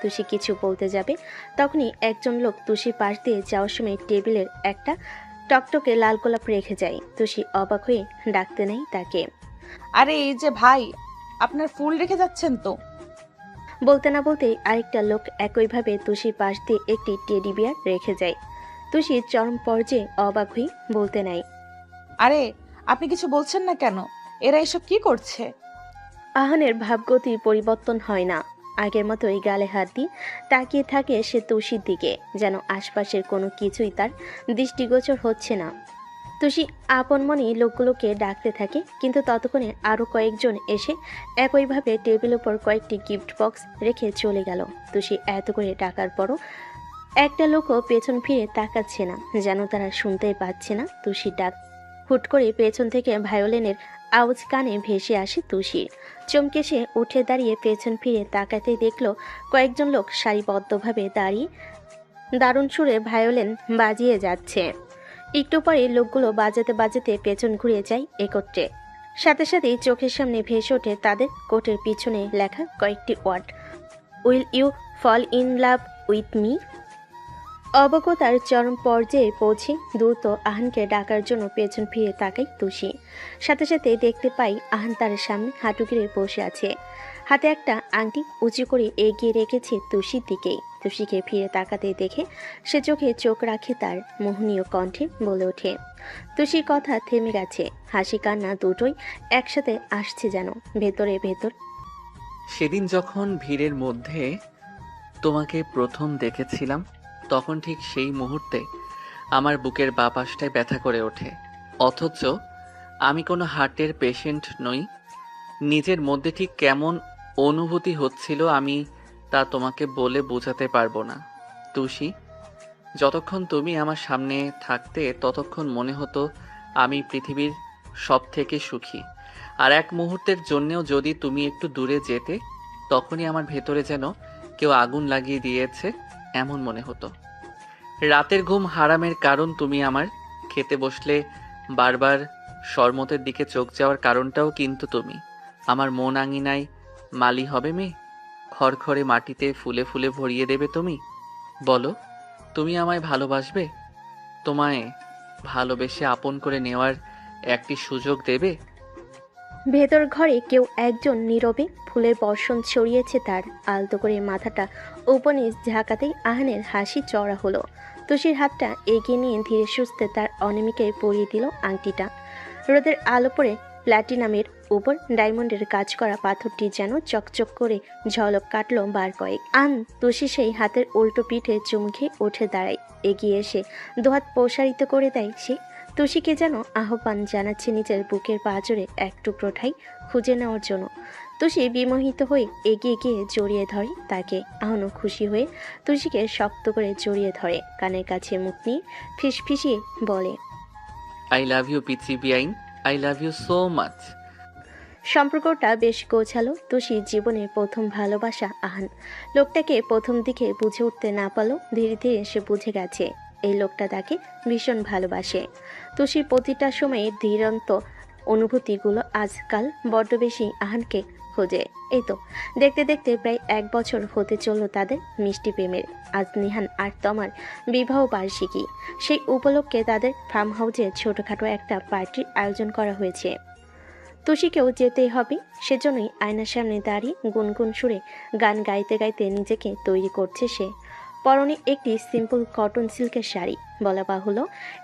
S3: তুষি কিছু বলতে যাবে তখনই একজন লোক তুষির পাশ দিয়ে যাওয়ার সময় টেবিলের একটা টকটকে লাল গোলাপ রেখে যায়। তুষি অবাক হয়ে ডাকতে নেই তাকে।
S2: আরে এই যে ভাই, আপনার ফুল রেখে যাচ্ছেন তো?
S3: বলতে না বলতেই আরেকটা লোক একইভাবে তুষির পাশ দিয়ে একটি টেডি বিয়ার রেখে যায়। তুষি চরম পর্যায়ে অবাক হয়ে বলতে নাই,
S2: আরে আপনি কিছু বলছেন না কেন? এরা এসব কি করছে?
S3: আহানের ভাবগতি পরিবর্তন হয় না। আগের মতোই গালে হাত দিয়ে তাকিয়ে থাকে সে তুষির দিকে, যেন আশপাশের কোনো কিছুই তার দৃষ্টিগোচর হচ্ছে না। তুষি আপন মনে লোকগুলোকে ডাকতে থাকে, কিন্তু ততক্ষণে আরও কয়েকজন এসে একইভাবে টেবিল উপর কয়েকটি গিফট বক্স রেখে চলে গেল। তুষি এত করে ডাকার পরও একটা লোকও পেছন ফিরে তাকাচ্ছে না, যেন তারা শুনতেই পাচ্ছে না তুষির ডাক। হুট করে পেছন থেকে ভায়োলিনের আওয়াজ কানে ভেসে আসে তুষির। চমকে সে উঠে দাঁড়িয়ে পেছন ফিরে তাকাতে দেখল কয়েকজন লোক সারিবদ্ধভাবে দাঁড়িয়ে দারুণ সুরে ভায়োলিন বাজিয়ে যাচ্ছে। একটু পরে লোকগুলো বাজাতে বাজাতে পেছন ঘুরে যায় একত্রে। সাথে সাথেই চোখের সামনে ভেসে ওঠে তাদের কোটের পিছনে লেখা কয়েকটি word, will you fall in love with me. অবগতার চরম পর্যায়ে পৌঁছে দ্রুত আহানকে ডাকার জন্য পেছন ফিরে তাকাই তুষি। সাথে সাথে দেখতে পাই আহান তার সামনে হাঁটু গেড়ে বসে আছে। হাতে একটা আংটি উঁচু করে এগিয়ে রেখেছে তুষির দিকেই। তুষিকে ফিরে তাকাতে দেখে সে চোখে চোখ রাখে, তার মোহনীয় কণ্ঠে বলে ওঠে। তুষির কথা থেমে গেছে, হাসি কান্না দুটোই একসাথে আসছে যেন ভেতরে ভেতর।
S1: সেদিন যখন ভিড়ের মধ্যে তোমাকে প্রথম দেখেছিলাম, তখন ঠিক সেই মুহূর্তে আমার বুকের বাঁ পাশটায় ব্যথা করে ওঠে। অথচ আমি কোনো হার্টের পেশেন্ট নই। নিজের মধ্যে ঠিক কেমন অনুভূতি হচ্ছিল আমি তা তোমাকে বলে বোঝাতে পারবো না। তুষি, যতক্ষণ তুমি আমার সামনে থাকতে ততক্ষণ মনে হতো আমি পৃথিবীর সব থেকে সুখী। আর এক মুহূর্তের জন্যেও যদি তুমি একটু দূরে যেতে, তখনই আমার ভেতরে যেন কেউ আগুন লাগিয়ে দিয়েছে এমন মনে হতো। রাতের ঘুম হারামের কারণ তুমি আমার। খেতে বসলে বারবার শরমতের দিকে চোখ যাওয়ার কারণটাও কিন্তু তুমি। আমার মন আঙিনায় মালি হবে মেয়ে, খড়খড়ে মাটিতে ফুলে ফুলে ভরিয়ে দেবে তুমি। বলো, তুমি আমায় ভালোবাসবে? তোমায় ভালোবেসে আপন করে নেওয়ার একটি সুযোগ দেবে?
S3: ভেতর ঘরে কেউ একজন নীরবে ফুলের বর্ষণ ছড়িয়েছে তার। আলতো করে মাথাটা উপনিচ ঝাঁকাতেই আহানের হাসি চড়া হলো। তুষির হাতটা এগিয়ে নিয়ে ধীরে সুস্থে তার অনিমিকায় পরিয়ে দিল আংটিটা। রোদের আলো পড়ে প্ল্যাটিনামের উপর ডায়মন্ডের কাজ করা পাথরটি যেন চকচক করে ঝলক কাটল বার কয়েক। তুষি সেই হাতের উল্টো পিঠে চুমুখে উঠে দাঁড়ায়। এগিয়ে এসে দুহাত প্রসারিত করে দেয় সে। তুষিকে যেন আহ্বান জানাচ্ছে নিজের বুকের পাঁজরে এক টুকরো ঠাই খুঁজে নেওয়ার জন্য। তুষি বিমোহিত হয়ে এগিয়ে গিয়ে জড়িয়ে ধরে তাকে। আহনও খুশি হয়ে তুষিকে শক্ত করে জড়িয়ে ধরে, কানের কাছে মুখ নিয়ে ফিসফিসিয়ে বলে,
S1: আই লাভ ইউ পিচি বিআইন, I love you so much.
S3: সম্পর্কটা বেশ গোছালো। তুষির জীবনের প্রথম ভালোবাসা আহান। লোকটাকে প্রথম দিকে বুঝে উঠতে না পারলেও ধীরে ধীরে সে বুঝে গেছে এই লোকটা তাকে ভীষণ ভালোবাসে। তুষির প্রতিটা সময়ে ধীরন্ত অনুভূতিগুলো আজকাল বড্ড বেশি আহানকে খোঁজে। এই তো দেখতে দেখতে প্রায় 1 বছর হতে চলল তাদের মিষ্টি প্রেমের। আজ নিহান আর তমার বিবাহ বার্ষিকী। সেই উপলক্ষে তাদের ফার্ম হাউসে ছোটখাটো একটা পার্টির আয়োজন করা হয়েছে। তুষিকেও যেতেই হবে, সেজন্যই আয়নার সামনে দাঁড়িয়ে গুনগুন সুরে গান গাইতে গাইতে নিজেকে তৈরি করছে সে। পরনে একটি সিম্পল কটন সিল্কের শাড়ি, বলা বাহুল্য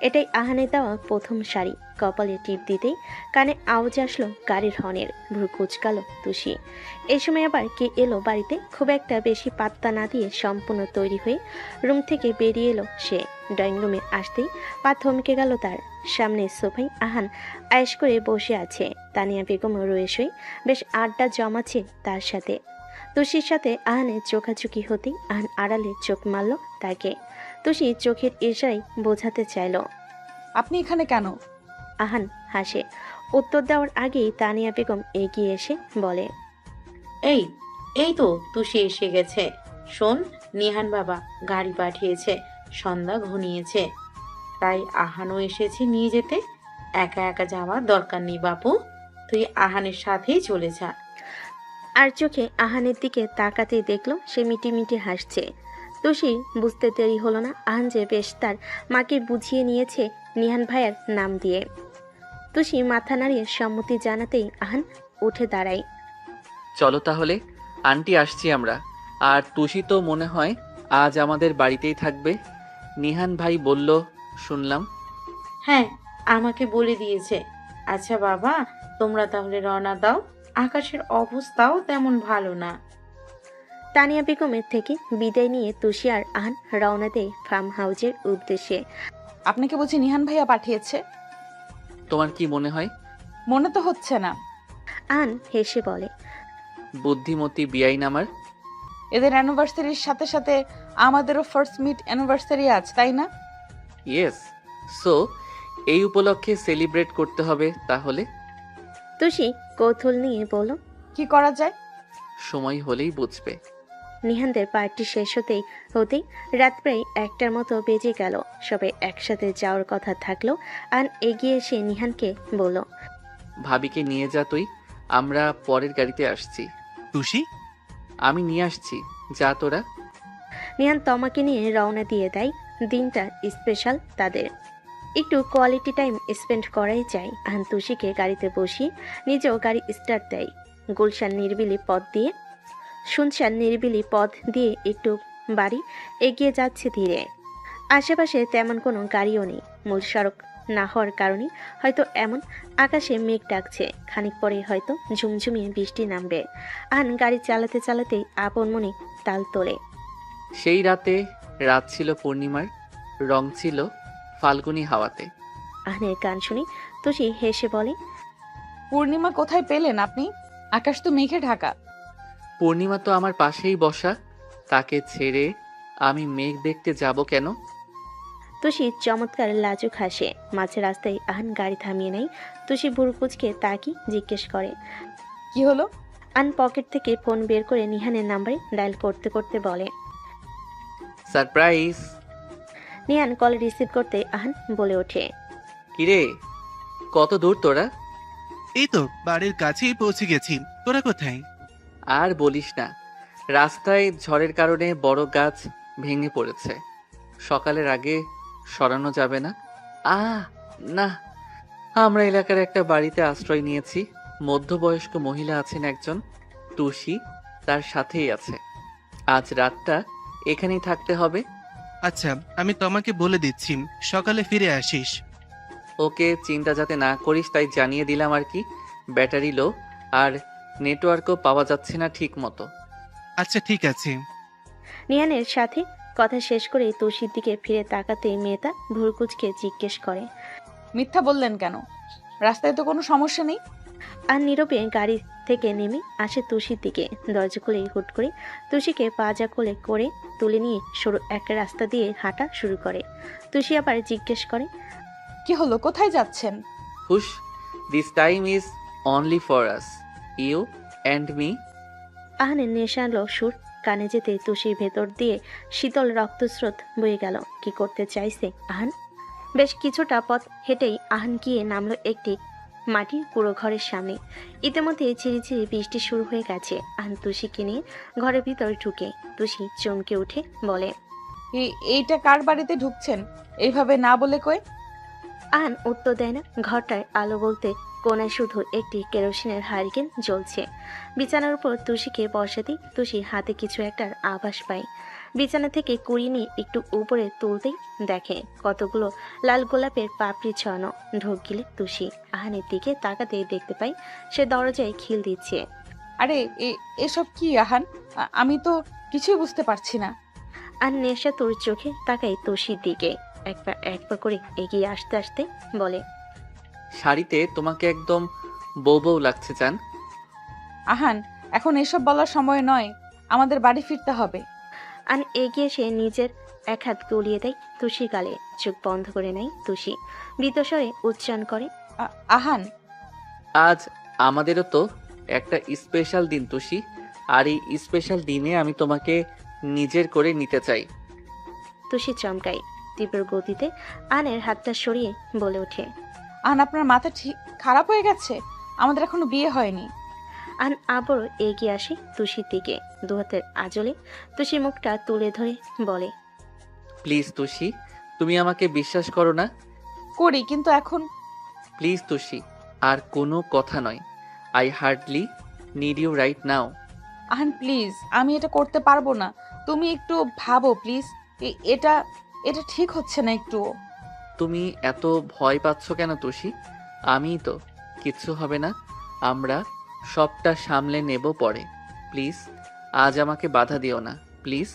S3: এটাই আহানের দেওয়া প্রথম শাড়ি। কপালে টিপ দিতেই কানে আওয়াজ আসলো গাড়ির হর্নের। ভ্রু কুচকালো তুষি। এই সময় আবার কে এলো বাড়িতে? খুব একটা বেশি পাত্তা না দিয়ে সম্পূর্ণ তৈরি হয়ে রুম থেকে বেরিয়ে এলো সে। ড্রয়িং রুমে আসতেই পা থমকে গেল তার। সামনে সোফায় আহান আয়েশ করে বসে আছে। তানিয়া বেগম রয়েছে, বেশ আড্ডা জমাচ্ছে তার সাথে। তুষির সাথে আহানের চোখাচোখি হতেই আহান আড়ালে চোখ মারল তাকে। তুষি চোখের ইশারায় বোঝাতে চাইল,
S2: আপনি এখানে কেন?
S3: আহান হাসে। উত্তর দেওয়ার আগেই তানিয়া বেগম এগিয়ে এসে বলে,
S7: এই এই তো তুষি এসে গেছে। শোন, নিহান বাবা গাড়ি পাঠিয়েছে, সন্ধ্যা ঘনিয়েছে, তাই আহানও এসেছে নিয়ে যেতে। একা একা যাওয়ার দরকার নেই বাপু, তুই আহানের সাথেই চলে যা।
S3: আর চোখে আহানের দিকে তাকাতেই দেখলো সে মিটিমিটি হাসছে। তুষি বুঝতে দেরি হলো না আহান যে বেশ তার মাকে বুঝিয়ে নিয়েছে নিহান ভাইয়ার নাম দিয়ে। তুষি মাথা নাড়িয়ে সম্মতি জানাতেই আহান উঠে দাঁড়ায়।
S1: চলো তাহলে, আন্টি আসছি আমরা। আর তুষি তো মনে হয় আজ আমাদের বাড়িতেই থাকবে, নিহান ভাই বলল শুনলাম।
S7: হ্যাঁ, আমাকে বলে দিয়েছে। আচ্ছা বাবা, তোমরা তাহলে রওনা দাও, আকাশের অবস্থাও তেমন ভালো না।
S3: তানিয়া বেগমের থেকে বিদায় নিয়ে তুষি আর আহান রওনা দেয় ফার্ম হাউসের উদ্দেশ্যে।
S2: আপনাকে বুঝি নিহান ভাইয়া পাঠিয়েছে?
S1: তোমার কি মনে হয়?
S2: মনে তো হচ্ছে না।
S3: আহান হেসে বলে,
S1: বুদ্ধিমতী বিআইন আমার।
S2: এদের অ্যানিভার্সারির সাথে সাথে আমাদেরও ফার্স্ট মিট অ্যানিভার্সারি আছে, তাই না?
S1: ইয়েস, সো এই উপলক্ষে সেলিব্রেট করতে হবে তাহলে।
S3: তুষি কৌতূহল নিয়ে বলল,
S2: কি করা যায়?
S1: সময় হলেই বুঝবে।
S3: নিহানদের পার্টি শেষ হতেই রাত প্রায় 1টার মতো বেজে গেল। সবাই একসাথে যাওয়ার কথা থাকলো আন এগিয়ে এসে নিহানকে বলল,
S1: ভাবিকে নিয়ে যা তুই, আমরা পরের গাড়িতে আসছি।
S5: তুষি,
S1: আমি নিয়ে আসছি, যা তোরা।
S3: নিহান তমাকে নিয়ে রওনা দিয়ে দেয়। দিনটা স্পেশাল তাদের, একটু কোয়ালিটি টাইম স্পেন্ড করাই যায়। আহান তুষিকে গাড়িতে বসিয়ে নিজেও গাড়ি স্টার্ট দেয়। শুনশান নিরিবিলি পথ দিয়ে একটু বাড়ি এগিয়ে যাচ্ছে ধীরে। আশেপাশে তেমন কোনো গাড়িও নেই। মূল সড়ক না হওয়ার কারণে হয়তো এমন। আকাশে মেঘ ডাকছে, খানিক পরে হয়তো ঝুমঝুমিয়ে বৃষ্টি নামবে। আহান গাড়ি চালাতে চালাতেই আপন মনে তাল তোলে।
S1: সেই রাত ছিল পূর্ণিমার, রং ছিল ফাল্গুনী হাওয়াতে।
S3: আহানের গান শুনে তুষি হেসে বলে,
S2: পূর্ণিমা কোথায় পেলেন আপনি? আকাশ তো মেঘে ঢাকা।
S1: পূর্ণিমা তো আমার পাশেই বসা, তাকে ছেড়ে আমি মেঘ দেখতে যাব কেন?
S3: তুষি চমৎকার লাজুক হাসে। মাঝে রাস্তায় আহান গাড়ি থামিয়ে নেয়। তুষি ভুরু কুচকে তাকি জিজ্ঞেস করে,
S2: কি হলো?
S3: আন পকেট থেকে ফোন বের করে নিহানের নাম্বারে ডায়াল করতে করতে বলে,
S1: সারপ্রাইজ।
S3: নিহান কল রিসিভ করতে আহান বলে ওঠে,
S1: কিরে, কত দূর তোরা?
S5: এই তো বাড়ির কাছেই পৌঁছে গেছি। তোরা কোথায়?
S1: আর বলিস না, রাস্তায় ঝড়ের কারণে বড় গাছ ভেঙে পড়েছে। সকালের আগে সরানো যাবে না। না, আমরা এলাকার একটা বাড়িতে আশ্রয় নিয়েছি। মধ্যবয়স্ক মহিলা আছেন একজন, তুষি তার সাথেই আছে। আজ রাতটা এখানেই থাকতে হবে।
S5: আচ্ছা, আমি তোমাকে বলে দিচ্ছি, সকালে ফিরে আসিস।
S1: ওকে, চিন্তা যাতে না করিস তাই জানিয়ে দিলাম আর কি। ব্যাটারি লো আর নেটওয়ার্কও পাওয়া যাচ্ছে না ঠিক মতো।
S5: আচ্ছা ঠিক আছে।
S3: নিহানের সাথে কথা শেষ করে তুষির দিকে ফিরে তাকাতেই মেয়েটা ভুরকুচকে জিজ্ঞেস করে।
S2: মিথ্যা বললেন কেন? রাস্তায় তো কোনো সমস্যা নেই।
S3: আর নীরবে গাড়ি থেকে নেমে আসে তুষির দিকে। দরজা খুলে হুট করে তুষিকে পাজা কোলে করে তুলে নিয়ে সরু একটা রাস্তা দিয়ে হাঁটা শুরু করে। তুষি আবার জিজ্ঞেস করে,
S2: কি হলো, কোথায় যাচ্ছেন?
S1: Hush, this time is only for us, you and me.
S3: আহানের নেশালো সুর কানে যেতে তুষির ভেতর দিয়ে শীতল রক্তস্রোত বয়ে গেল। কি করতে চাইছে আহান? বেশ কিছুটা পথ হেঁটেই আহান গিয়ে নামলো একটি মাটির পুরো ঘরের সামনে। ইতিমধ্যে ঝিরিঝিরি বৃষ্টি শুরু হয়ে গেছে। আহান তুষিকে নিয়ে ঘরের ভিতর ঢুকে। তুষি চমকে উঠে বলে,
S2: এইটা কার বাড়িতে ঢুকছেন এইভাবে না বলে কয়ে?
S3: আহান উত্তর দেয় না। ঘরটায় আলো বলতে কোনায় শুধু একটি কেরোসিনের হারিকেন জ্বলছে। বিছানার উপর তুষিকে বসাতেই তুষি হাতে কিছু একটার আভাস পায়। বিছানা থেকে কুড়িয়ে নিয়ে একটু উপরে তুলতেই দেখে কতগুলো লাল গোলাপের পাপড়ি ছড়ানো। ঢোক গিলে তুষি আহানের দিকে তাকাতে দেখতে পাই সে দরজায় খিল দিচ্ছে।
S2: আরে এসব কি আহান? আমি তো কিছুই বুঝতে পারছি না।
S3: আর নেশা তোর চোখে তাকাই তুষির দিকে। একবার একবার করে এগিয়ে আসতে আসতে বলে,
S1: শাড়িতে তোমাকে একদম বউ বউ লাগছে জান।
S2: আহান, এখন এসব বলার সময় নয়, আমাদের বাড়ি ফিরতে হবে।
S3: আন এগিয়ে সে নিজের এক হাত গলিয়ে দেয় তুষির গালে। চোখ বন্ধ করে নেয় তুষি। বীতস্বরে উচ্চারণ করে,
S2: আহান,
S1: আজ আমাদেরও তো একটা স্পেশাল দিন তুষি, আর এই স্পেশাল দিনে আমি তোমাকে নিজের করে নিতে চাই।
S3: তুষি চমকায়। তীব্র গতিতে আনের হাতটা সরিয়ে বলে ওঠে,
S2: আহান, আপনার মাথা ঠিক খারাপ হয়ে গেছে? আমাদের এখনো বিয়ে হয়নি।
S3: আন আবারও এগিয়ে আসে তুষির দিকে। দুহাতের আঁচলে তুষির মুখটা তুলে ধরে বলে,
S1: প্লিজ তুষি, তুমি আমাকে বিশ্বাস করো না?
S2: করি, কিন্তু এখন।
S1: প্লিজ তুষি, আর কোনো কথা নয়। I hardly need you right now.
S2: Ahan please, আমি এটা করতে পারবো না। তুমি একটু ভাবো প্লিজ। এটা এটা ঠিক হচ্ছে না একটুও।
S1: তুমি এত ভয় পাচ্ছ কেন তুষি? আমিই তো, কিচ্ছু হবে না, আমরা সবটা সামলে নেব পরে। প্লিজ আজ আমাকে বাধা দিও না, প্লিজ।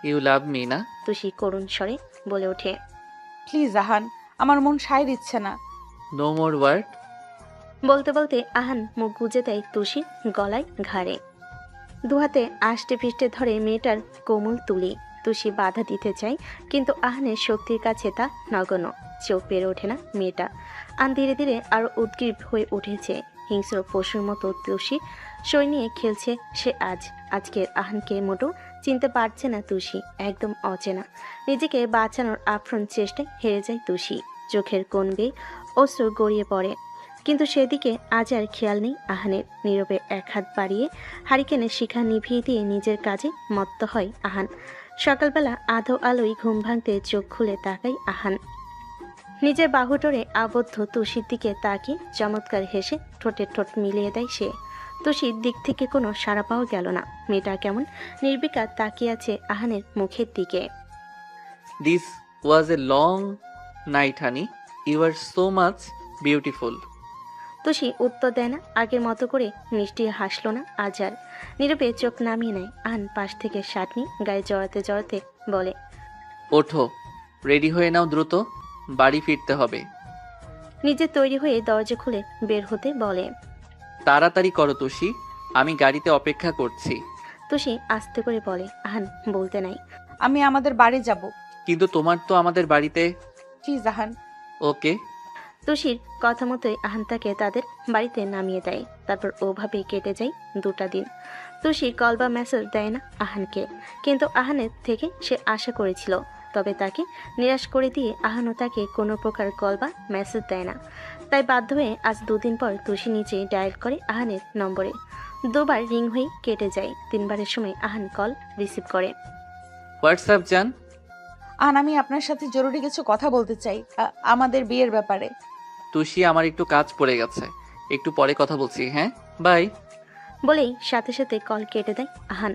S1: ইউ লাভ মি না?
S3: তুষি করুণ স্বরে বলে ওঠে,
S2: প্লিজ আহান, আমার মন সায় দিচ্ছে না।
S1: No more word.
S3: বলতে বলতে আহান মুখ গুজে দেয় তুষির গলায় ঘাড়ে। দুহাতে আষ্টে ফিষ্টে ধরে মেয়েটার কোমল তুলি। তুষি বাধা দিতে চায়, কিন্তু আহানের শক্তির কাছে তা নগণ্য। চোখ পেরে ওঠে না মেয়েটা। আন ধীরে ধীরে আরো উদ্গ্রীব হয়ে উঠেছে। হিংস্র পশুর মতো তুষি সই নিয়ে খেলছে সে আজকের আহানকে মোটো চিনতে পারছে না তুষি। একদম অচেনা। নিজেকে বাঁচানোর আপ্রাণ চেষ্টায় হেরে যায় তুষি। চোখের কোণ বেয়ে অশ্রু গড়িয়ে পড়ে, কিন্তু সেদিকে আজ আর খেয়াল নেই আহানের। নীরবে এক হাত বাড়িয়ে হারিকেনের শিখা নিভিয়ে দিয়ে নিজের কাজে মত্ত হয় আহান। সকালবেলা আধো আলোয় ঘুম ভাঙতে চোখ খুলে তাকাই আহান। নিজের বাহুডোরে আবদ্ধ তুষির দিকে তাকিয়ে চমৎকার হেসে ঠোঁটে ঠোঁট মিলিয়ে দেয় সে। তুষির দিক থেকে কোনো সাড়া পাওয়া গেল না। মেয়েটা কেমন নির্বিকার তাকিয়ে আছে আহানের মুখের দিকে।
S1: This was a long night honey, you are so much beautiful.
S3: Tushi উত্তর দেয় না। আগের মতো করে মিষ্টি হাসলো না আজ আর। নীরবে চোখ নামিয়ে নেয়। আহান পাশ থেকে শার্ট নিয়ে গায়ে জড়াতে জড়াতে বলে,
S1: ওঠো, রেডি হয়ে নাও, দ্রুত বাড়ি ফিরতে হবে।
S3: নিজে তৈরি হয়ে দরজা খুলে বের হতে বলে।
S1: তাড়াতাড়ি করো তুষি, আমি গাড়িতে অপেক্ষা করছি।
S3: তুষি আস্তে করে বলে, আহান বলতে নাই।
S2: আমি আমাদের বাড়ি যাব।
S1: কিন্তু তোমার তো আমাদের বাড়িতে।
S2: প্লিজ আহান।
S1: ওকে।
S3: তুষির কথা মতোই আহান তাকে তাদের বাড়িতে নামিয়ে দেয়। তারপর ওভাবেই কেটে যায় 2টা দিন। তুষি কল বা মেসেজ দেয় না আহানকে, কিন্তু আহানের থেকে সে আশা করেছিল। তবে তাকে নিরাশ করে দিয়ে আহানও তাকে কোনো প্রকার কল বা মেসেজ দেয় না। তাই বাধ্য হয়ে আজ 2 দিন পর তুষি নিজে ডায়াল করে আহানের নম্বরে। 2বার রিং হয়ে কেটে যায়। 3বারের সময় আহান কল রিসিভ করে।
S1: হোয়াটসঅ্যাপ যান।
S2: আহান, আমি আপনার সাথে জরুরি কিছু কথা বলতে চাই, আমাদের বিয়ের ব্যাপারে।
S1: তুষি, আমার একটু কাজ পড়ে গেছে, একটু পরে কথা বলছি, হ্যাঁ বাই।
S3: বলেই সাথে সাথে কল কেটে দেয় আহান।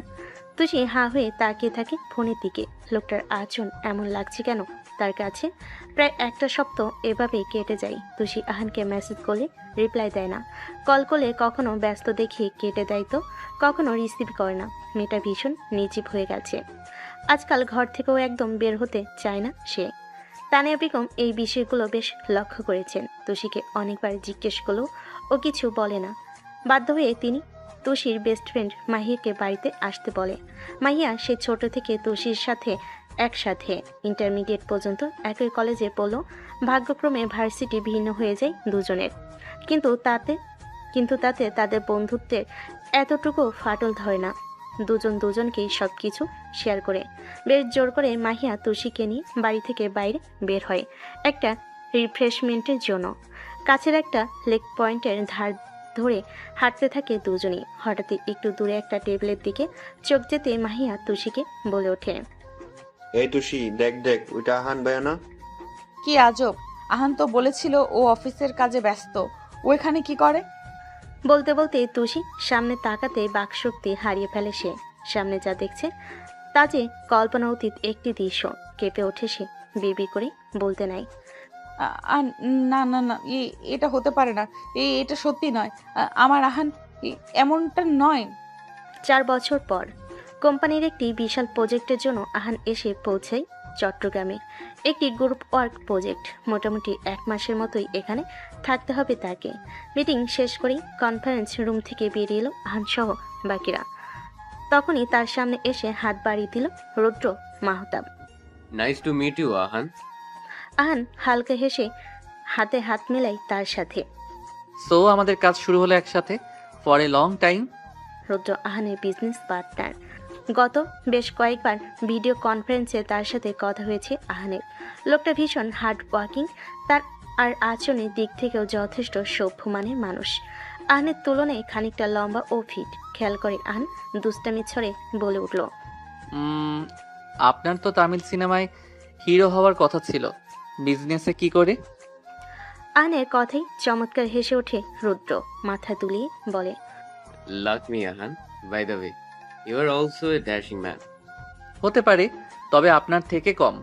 S3: তুষি হাঁ হয়ে তাকিয়ে থাকে ফোনের দিকে। লোকটার আচরণ এমন লাগছে কেন তার কাছে? প্রায় একটা সপ্তাহ এভাবেই কেটে যায়। তুষি আহানকে মেসেজ করলে রিপ্লাই দেয় না, কল করলে কখনো ব্যস্ত দেখিয়ে কেটে দেয়, তো কখনো রিসিভ করে না। মেয়েটা ভীষণ নির্জীব হয়ে গেছে। আজকাল ঘর থেকেও একদম বের হতে চায় না সে। তানিয়া বেগম এই বিষয়গুলো বেশ লক্ষ্য করেছেন। তুষিকে অনেকবার জিজ্ঞেস করলেও ও কিছু বলে না। বাধ্য হয়ে তিনি তুষির বেস্ট ফ্রেন্ড মাহিয়াকে বাড়িতে আসতে বলে। মাহিয়া সে ছোট থেকে তুষির সাথে একসাথে ইন্টারমিডিয়েট পর্যন্ত একই কলেজে পড়ল। ভাগ্যক্রমে ভার্সিটি ভিন্ন হয়ে যায় দুজনের, কিন্তু তাতে তাদের বন্ধুত্বের এতটুকু ফাটল ধরে না। দুজন দুজনকেই সব কিছু শেয়ার করে। বেশ জোর করে মাহিয়া তুষিকে নিয়ে বাড়ি থেকে বাইরে বের হয় একটা রিফ্রেশমেন্টের জন্য। কাছের একটা লেক পয়েন্টের ধার ধরে হাঁটতে থাকে দুজনই। হঠাৎই একটু দূরে একটা টেবিলের দিকে চোখ যেতে মাহিয়া তুষিকে বলে ওঠে,
S9: এই তুষি, দেখ দেখ, ওইটা আহান ভাইয়া না?
S2: কি আজব, আহান তো বলেছিল ও অফিসের কাজে ব্যস্ত, ও এখানে কি করে?
S3: বলতে বলতে তুষি সামনে তাকাতে বাকশক্তি হারিয়ে ফেলে সে। সামনে যা দেখছে তা যে কল্পনা অতীত একটি দৃশ্য। কেঁপে ওঠে সে, বিড়বিড় করে বলতে নাই,
S2: না না না, এটা হতে পারে না, এটা সত্যি নয়। আমার আহান এমনটা নয়।
S3: 4 বছর পর কোম্পানির একটি বিশাল প্রজেক্টের জন্য আহান এসে পৌঁছায় চট্টগ্রামে। একটি গ্রুপ ওয়ার্ক প্রজেক্ট। মোটামুটি 1 মাসের মতোই এখানে থাকতে হবে তাকে। মিটিং শেষ করেই কনফারেন্স রুম থেকে বেরিয়ে এলো আহান সহ বাকিরা। তখনই তার সামনে এসে হাত বাড়িয়ে দিল Rudra Mahtab.
S10: Nice to meet you Ahan.
S3: Ahan হালকা হেসে হাতে হাত মেলায় তার সাথে।
S1: সো আমাদের কাজ শুরু হলো একসাথে, for a long time.
S3: Rudra আহানের বিজনেস পার্টনার। গত বেশ কয়েকবার ভিডিও কনফারেন্সে তার সাথে কথা হয়েছে আহানের। লোকটা ভীষণ হার্ড ওয়ার্কিং, তার আর আচরণের দিক থেকেও যথেষ্ট সভ্য মানের মানুষ। আহানের তুলনায় খানিকটা লম্বা ও ফিট। খেয়াল করে আহান দুষ্টামি ছড়ে বলে উঠল,
S1: আপনার তো তামিল সিনেমায় হিরো হওয়ার কথা ছিল, বিজনেসে কি করে?
S3: আহানের কথাই চমৎকার হেসে ওঠে রুদ্র, মাথা দুলিয়ে বলে,
S10: luck me Ahan, by the way you are also a dashing man.
S1: হতে পারে, তবে আপনার থেকে কম।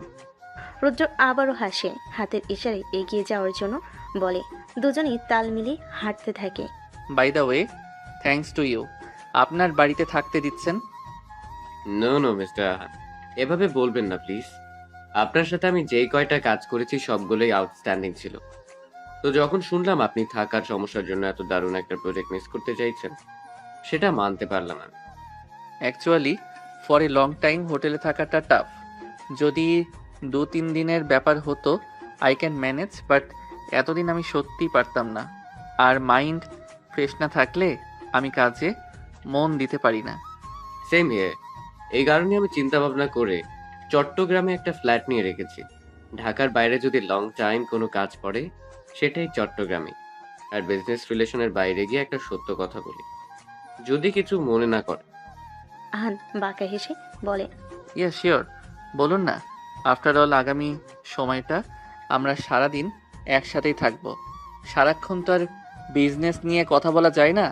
S3: রুদ্র আবারও হাসে, হাতের ইশারায় এগিয়ে যাওয়ার জন্য বলে। দুজনেই তাল মিলিয়ে হাঁটতে থাকে।
S1: By the way, thanks to you, আপনার বাড়িতে থাকতে দিচ্ছেন।
S10: নো নো মিস্টার আহান, এভাবে বলবেন না প্লিজ। আপনার সাথে আমি যেই কয়টা কাজ করেছি সবগুলোই আউটস্ট্যান্ডিং ছিল। তো যখন শুনলাম আপনি থাকার সমস্যার জন্য এত দারুণ একটা প্রজেক্ট মিস করতে চাইছেন, সেটা মানতে পারলাম না।
S1: Actually for a long time হোটেলে থাকাটা টাফ। যদি 2-3 দিনের ব্যাপার হতো আই ক্যান ম্যানেজ, বাট এতদিন আমি সত্যিই পারতাম না। আর মাইন্ড ফ্রেশ না থাকলে আমি কাজে মন দিতে পারি না।
S10: Same here. এই কারণে আমি চিন্তা ভাবনা করে চট্টগ্রামে একটা ফ্ল্যাট নিয়ে রেখেছি। ঢাকার বাইরে যদি লং টাইম কোনো কাজ পড়ে, সেটাই চট্টগ্রামে। আর বিজনেস রিলেশনের বাইরে গিয়ে একটা সত্য কথা বলি, যদি কিছু মনে না করে।
S3: আহান বাঁকা হেসে বলে,
S1: ইয়া শিওর, বলুন না। আফটার অল আগামী সময়টা আমরা সারাদিন একসাথেই থাকবো। সারাক্ষণ তো আর বিজনেস নিয়ে কথা বলা যায় না।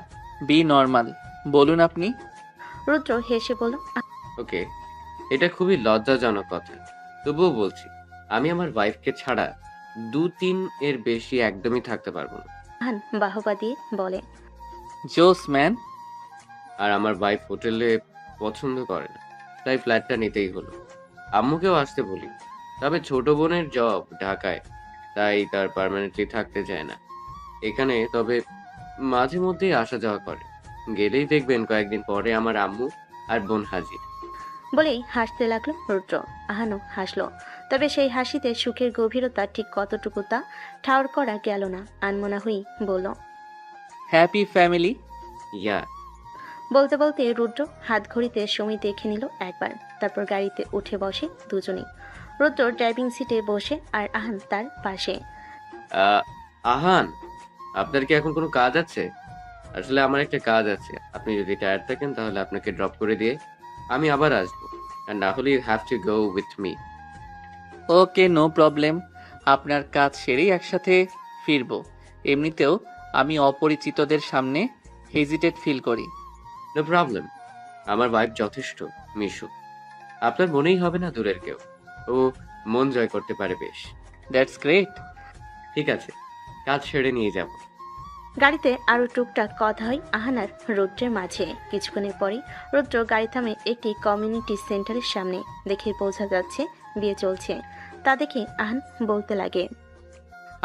S1: বি নর্মাল, বলুন আপনি।
S3: রুদ্র হেসে বলল,
S10: ওকে, এটা খুবই লজ্জাজনক কথা, তবুও বলছি, আমি আমার ওয়াইফকে ছাড়া 2-3 এর বেশি একদমই থাকতে পারবো না।
S3: আহান বাহবা দিয়ে বলে,
S1: জোস ম্যান।
S10: আর আমার ওয়াইফ হোটেলে পছন্দ করে না, তাই ফ্ল্যাটটা নিতেই হলো। আম্মুকেও আসতে বলি, তবে ছোট বোনের জব ঢাকায়, তাই তার পার্মানেন্টলি থাকতে চায় না এখানে। তবে মাঝে মধ্যেই আসা যাওয়া করে। গেলেই দেখবেন কয়েকদিন পরে আমার আম্মু আর বোন হাজির।
S3: বলেই হাসতে লাগলো রুদ্র। আহানও হাসলো, তবে সেই হাসিতে সুখের গভীরতা ঠিক কতটুকু তা ঠাউর করা গেল না। আনমনা হয়েই বলল,
S1: হ্যাপি ফ্যামিলি।
S10: ইয়া।
S3: বলতে বলতে রুদ্র হাত ঘড়িতে সময় দেখে নিল একবার, তারপর গাড়িতে উঠে বসে দুজনেই। রুদ্র ড্রাইভিং সিটে বসে আর আহান তার পাশে।
S10: আহান, আপনার কি এখন কোনো কাজ আছে? আসলে আমার একটা কাজ আছে। আপনি যদি টায়ার্ড থাকেন তাহলে আপনাকে ড্রপ করে দিয়ে আমি আবার আসবো, আর না হলে you have to go with me.
S1: Okay, no problem. আপনার কাজ সেরেই একসাথে ফিরবো। এমনিতেও আমি অপরিচিতদের সামনে হেজিটেট ফিল করি।
S10: নো প্রবলেম, আমার ওয়াইফ যথেষ্ট। মিশু। আপনার মনেই হবে না দূরের কেউ। ও মন জয় করতে পারে বেশ।
S1: That's great.
S10: ঠিক আছে, কাজ সেরে নিয়ে যাব।
S3: গাড়িতে আরো টুকটাক কথা হয় আহান আর রুদ্রের মাঝে। কিছুক্ষণের পরে রুদ্র গাড়ি থামে একটি কমিউনিটি সেন্টারের সামনে। দেখে বোঝা যাচ্ছে বিয়ে চলছে। তা দেখে আহান বলতে লাগে,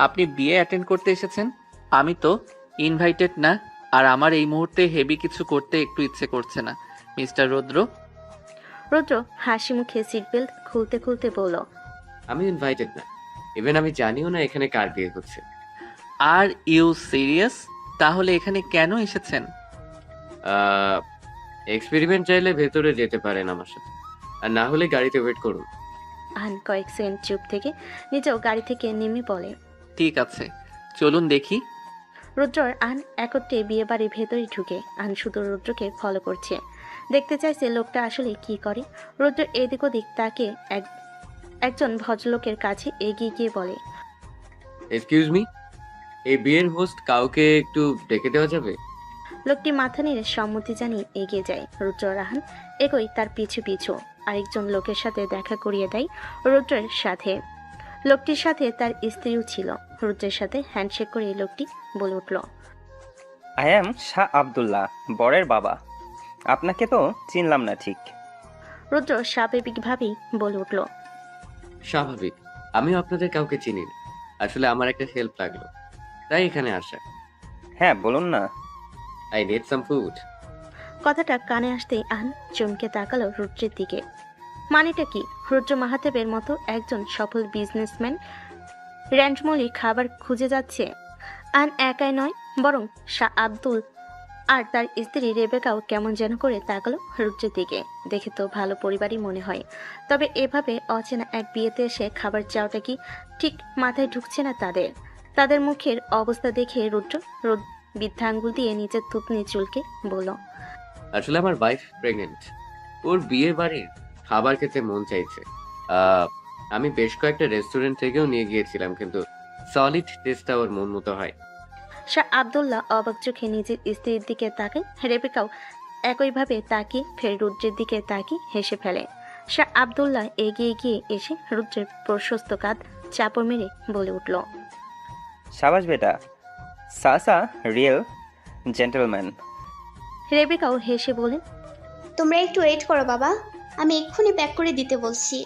S1: আপনি বিয়ে অ্যাটেন্ড করতে এসেছেন? আমি তো ইনভাইটেড না, আর আমার এই মুহূর্তে হেভি কিছু করতে একটু ইচ্ছে করছে না মিস্টার রুদ্র।
S3: রুদ্র হাসি মুখে সিট বেল্ট খুলতে খুলতে বলল,
S10: আমি ইনভাইটেড না, ইভেন আমি জানিও না এখানে কার বিয়ে হচ্ছে।
S1: Are you serious? তাহলে এখানে কেন এসেছেন?
S10: এক্সপেরিমেন্ট চাইলে ভেতরে যেতে পারেন আমার সাথে, আর না হলে গাড়িতে ওয়েট করুন।
S3: আহান কয়েক সেকেন্ড চুপ থেকে নিজেও গাড়ি থেকে নেমে বলে,
S1: ঠিক আছে, চলুন দেখি।
S3: রুদ্র আর আহান একত্রে বিয়ে বাড়ির ভেতরে ঢুকে। আহান শুধু রুদ্রকে ফলো করছে, দেখতে চাইছে লোকটা আসলে কি করে। রুদ্র এদিক ওদিক তাকে একজন ভদ্রলোকের কাছে এগিয়ে গিয়ে বলে,
S10: এক্সকিউজ মি, এই বিয়ের হোস্ট কাউকে একটু ডেকে দেওয়া যাবে?
S3: লোকটি মাথা নেড়ে সম্মতি জানিয়ে এগিয়ে যায়। রুদ্র আর আহান এগোয় তার পিছু পিছু। আরেকজন লোকের সাথে দেখা করিয়ে দেয় রুদ্রের সাথে। লোকটির সাথে তার স্ত্রীও ছিল। রুদ্রের সাথে হ্যান্ডশেক করে এই লোকটি বলে উঠল,
S11: আই এম শাহ আব্দুল্লাহ, বরের বাবা। আপনাকে তো চিনলাম না ঠিক।
S3: রুদ্র স্বাভাবিকভাবেই বলে উঠল,
S10: স্বাভাবিক, আমিও আপনাদের কাউকে চিনি না। আসলে আমার একটা হেল্প লাগলো, তাই এখানে আসা।
S11: হ্যাঁ বলুন না।
S10: I need some food.
S3: কথাটা কানে আসতেই আহান চমকে তাকালো রুদ্রের দিকে। মানেটা কি? রুদ্র মাহাতেবের মতো একজন সফল বিজনেসম্যান র্যান্ডমলি খাবার খুঁজে যাচ্ছে। আহান একাই নয়, বরং শাহ আব্দুল আর তার স্ত্রী রেবেকাও কেমন যেন করে তাকালো রুদ্রের দিকে। দেখে তো ভালো পরিবারই মনে হয়, তবে এভাবে অচেনা এক বিয়েতে এসে খাবার চাওয়াটা কি ঠিক মাথায় ঢুকছে না তাদের। তাদের মুখের অবস্থা দেখে রুদ্র বৃদ্ধা আঙ্গুল দিয়ে নিজের থুতনি চুলকে বলল,
S10: আসলে আমার ওয়াইফ প্রেগনেন্ট, ওর বিয়ে বাড়ির খাবার খেতে মন চাইছে। আমি বেশ কয়েকটা রেস্টুরেন্ট থেকেও নিয়ে গিয়েছিলাম, কিন্তু সলিড টেস্টটা ওর মন মতো হয়।
S3: শাহ আব্দুল্লাহ অবাক চোখে নিজের স্ত্রীর দিকে তাকায়। রেবেকাও একইভাবে তাকিয়ে ফের রুদ্রের দিকে তাকিয়ে হেসে ফেলে। শাহ আব্দুল্লাহ এগিয়ে গিয়ে এসে রুদ্রের প্রশস্ত কাঁধ চাপড় মেরে বলে উঠল,
S11: সাবাস বেটা, সাসা রিয়েল জেন্টলম্যান।
S3: রেবেকাও হেসে বলেন,
S12: তোমরা একটু ওয়েট করো বাবা, আমি এক্ষুনি প্যাক করে দিতে বলছি।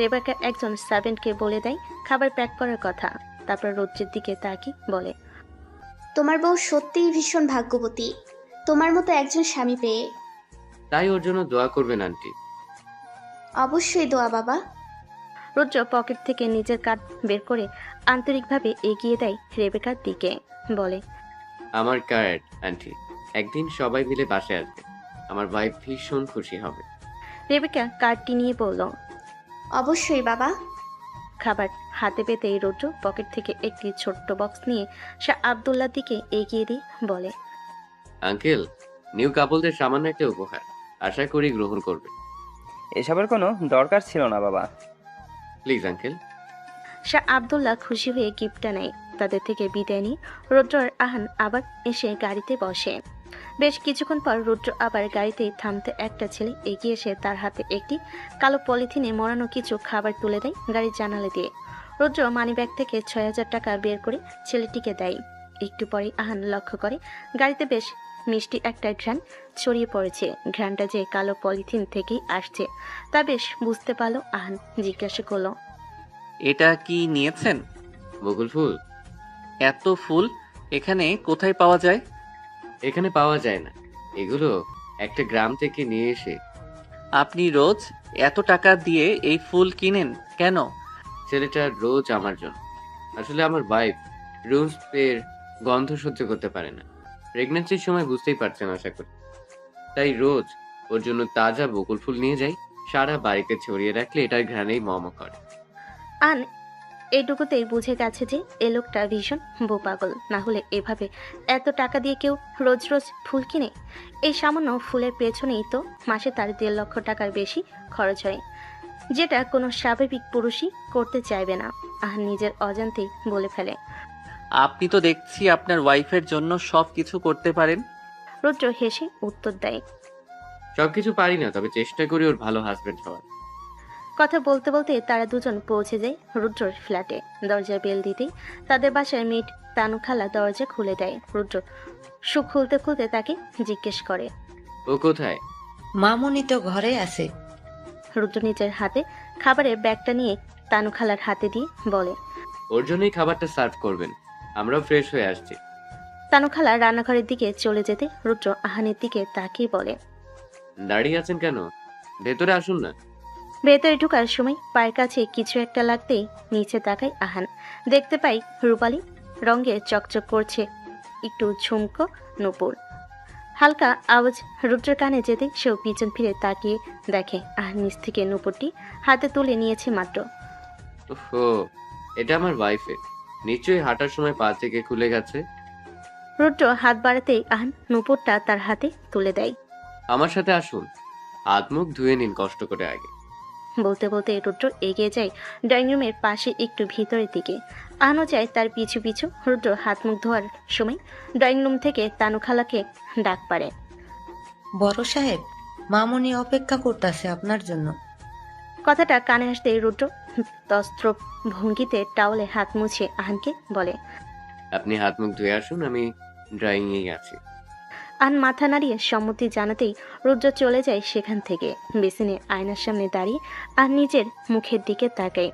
S3: রেবেকা একজন সার্ভেন্টকে বলে দেয় খাবার প্যাক করার কথা। তারপর রুদ্রের দিকে তাকিয়ে বলে,
S12: তোমার বউ সত্যিই ভীষণ ভাগ্যবতী, তোমার মতো একজন স্বামী পেয়ে।
S10: তাই ওর জন্য দোয়া করবেন আন্টি।
S12: অবশ্যই দোয়া বাবা।
S3: রুদ্র পকেট থেকে নিজের কার্ড বের করে আন্তরিকভাবে এগিয়ে দেয় রেবেকার দিকে। বলে,
S10: আমার কার্ড আন্টি, একদিন সবাই মিলে বাসায় আসবে, আমার ওয়াইফ ভীষণ খুশি হবে।
S3: রেবেকা কার্ডটি নিয়ে বলল,
S12: অবশ্যই বাবা।
S3: খাবার হাতে পেতেই রুদ্র পকেট থেকে একটি ছোট্ট বক্স নিয়ে শাহ আব্দুল্লাহর দিকে এগিয়ে দিয়ে বলে,
S10: আঙ্কেল, নিউ কাপলদের সামান্য একটা উপহার, আশা করি গ্রহণ করবে।
S11: এসবের কোনো দরকার ছিল না বাবা।
S10: Please uncle.
S3: শাহ আব্দুল্লাহ খুশি হয়ে গিফটটা নেয়। তাদের থেকে বিদায় নিয়ে রুদ্র আর আহান আবার এসে গাড়িতে বসে। বেশ কিছুক্ষণ পর রুদ্র আবার গাড়িতেই থামতে একটা ছেলে এগিয়ে এসে তার হাতে একটি কালো পলিথিনে মোড়ানো কিছু খাবার তুলে দেয় গাড়ির জানালা দিয়ে। রুদ্র মানিব্যাগ থেকে ৬,০০০ টাকা বের করে ছেলেটিকে দেয়। একটু পরে আহান লক্ষ্য করে গাড়িতে বেশ মিষ্টি একটা ঘ্রাণ ছড়িয়ে পড়েছে। ঘ্রাণটা যে কালো পলিথিন থেকেই আসছে তা বেশ বুঝতে পারলো আহান। জিজ্ঞাসা করলো,
S1: এটা কি নিয়েছেন?
S10: বকুল ফুল।
S1: এত ফুল এখানে কোথায় পাওয়া যায়?
S10: এখানে পাওয়া যায় না, এগুলো একটা গ্রাম থেকে নিয়ে এসে।
S1: আপনি রোজ এত টাকা দিয়ে এই ফুল কিনেন কেন?
S10: ছেলেটা রোজ আমার জন্য। আসলে আমার ওয়াইফ রোজ পের গন্ধ সহ্য করতে পারে না, প্রেগন্যান্সির সময় বুঝতেই পারছেন আশা করি। তাই রোজ ওর জন্য তাজা বকুল ফুল নিয়ে যাই, সারা বাড়িতে ছড়িয়ে রাখলে এটার ঘ্রাণেই মম করে।
S3: আন এইটুকুতেই বুঝে গেছে যে এ লোকটা ভীষণ বোপাগল। না হলে এভাবে এত টাকা দিয়ে কেউ রোজ রোজ ফুল কিনে? এই সামান্য ফুলের পেছনেই তো মাসে তার ১.৫ লক্ষ টাকার বেশি খরচ হয়, যেটা কোনো স্বাভাবিক পুরুষই করতে চাইবে না। আর নিজের অজান্তেই বলে ফেলে,
S1: আপনি তো দেখছি আপনার ওয়াইফের জন্য সব কিছু করতে পারেন।
S3: রুদ্র হেসে উত্তর দেয়,
S10: সবকিছু পারি না, তবে চেষ্টা করি ওর ভালো হাজবেন্ড হওয়ার।
S3: কথা বলতে বলতে তারা দুজন পৌঁছে যায় রুদ্রর ফ্ল্যাটে। দরজার বেল দিতেই তাদের বাসার মেট তানু খালা দরজা খুলে দেয়। রুদ্র সুখ খুলতে খুলতে তাকে জিজ্ঞেস করে,
S10: ও কোথায়?
S13: মামুনি তো ঘরে আছে।
S3: রুদ্র নিজের হাতে খাবারের ব্যাগটা নিয়ে তানু খালার হাতে দিয়ে বলে,
S10: ওর জন্যই খাবারটা সার্ভ করবেন, আমরাও ফ্রেশ হয়ে আসছি।
S3: তানু খালা রান্নাঘরের দিকে চলে যেতে রুদ্র আহানের দিকে তাকিয়ে বলে,
S10: দাঁড়িয়ে আছেন কেন? ভেতরে আসুন না।
S3: ভেতরে ঢোকার সময় পায়ের কাছে কিছু একটা লাগতেই নিচে তাকায় আহান। দেখতে পাই রূপালি রঙে চকচক করছে একটু ঝুমকো নূপুর। হালকা আওয়াজ রুদ্রের কানে যেতে সেও পিছন ফিরে তাকিয়ে দেখে আহান নিচ থেকে নূপুরটি হাতে তুলে নিয়েছে মাত্র।
S10: ওহো, এটা আমার ওয়াইফের। নিশ্চয়ই হাঁটার সময় পা থেকে খুলে গেছে।
S3: রুদ্র হাত বাড়াতেই আহান নূপুরটা তার হাতে তুলে দেয়।
S10: আমার সাথে আসুন, হাত মুখ ধুয়ে নিন কষ্ট করে আগে।
S3: বলতে বলতে রুদ্র এগিয়ে যায় ড্রয়িং রুমের পাশে একটু ভিতরের দিকে। আহানও যায় তার পিছু পিছু। রুদ্র হাত মুখ ধোয়ার সময় ড্রয়িং রুম থেকে তানু খালাকে ডাক পারে।
S13: বড় সাহেব, মামুনি অপেক্ষা করতেছে আপনার জন্য।
S3: কথাটা কানে আসতেই রুদ্র তস্ত্র ভঙ্গিতে টাওয়ালে হাত মুছে আহানকে বলে,
S10: আপনি হাত মুখ ধুয়ে আসুন, আমি ড্রয়িংয়েই আছি।
S3: আহান মাথা নাড়িয়ে সম্মতি জানাতেই রুদ্র চলে যায় সেখান থেকে। বেসিনে আয়নার সামনে দাঁড়িয়ে আর নিজের মুখের দিকে তাকায়।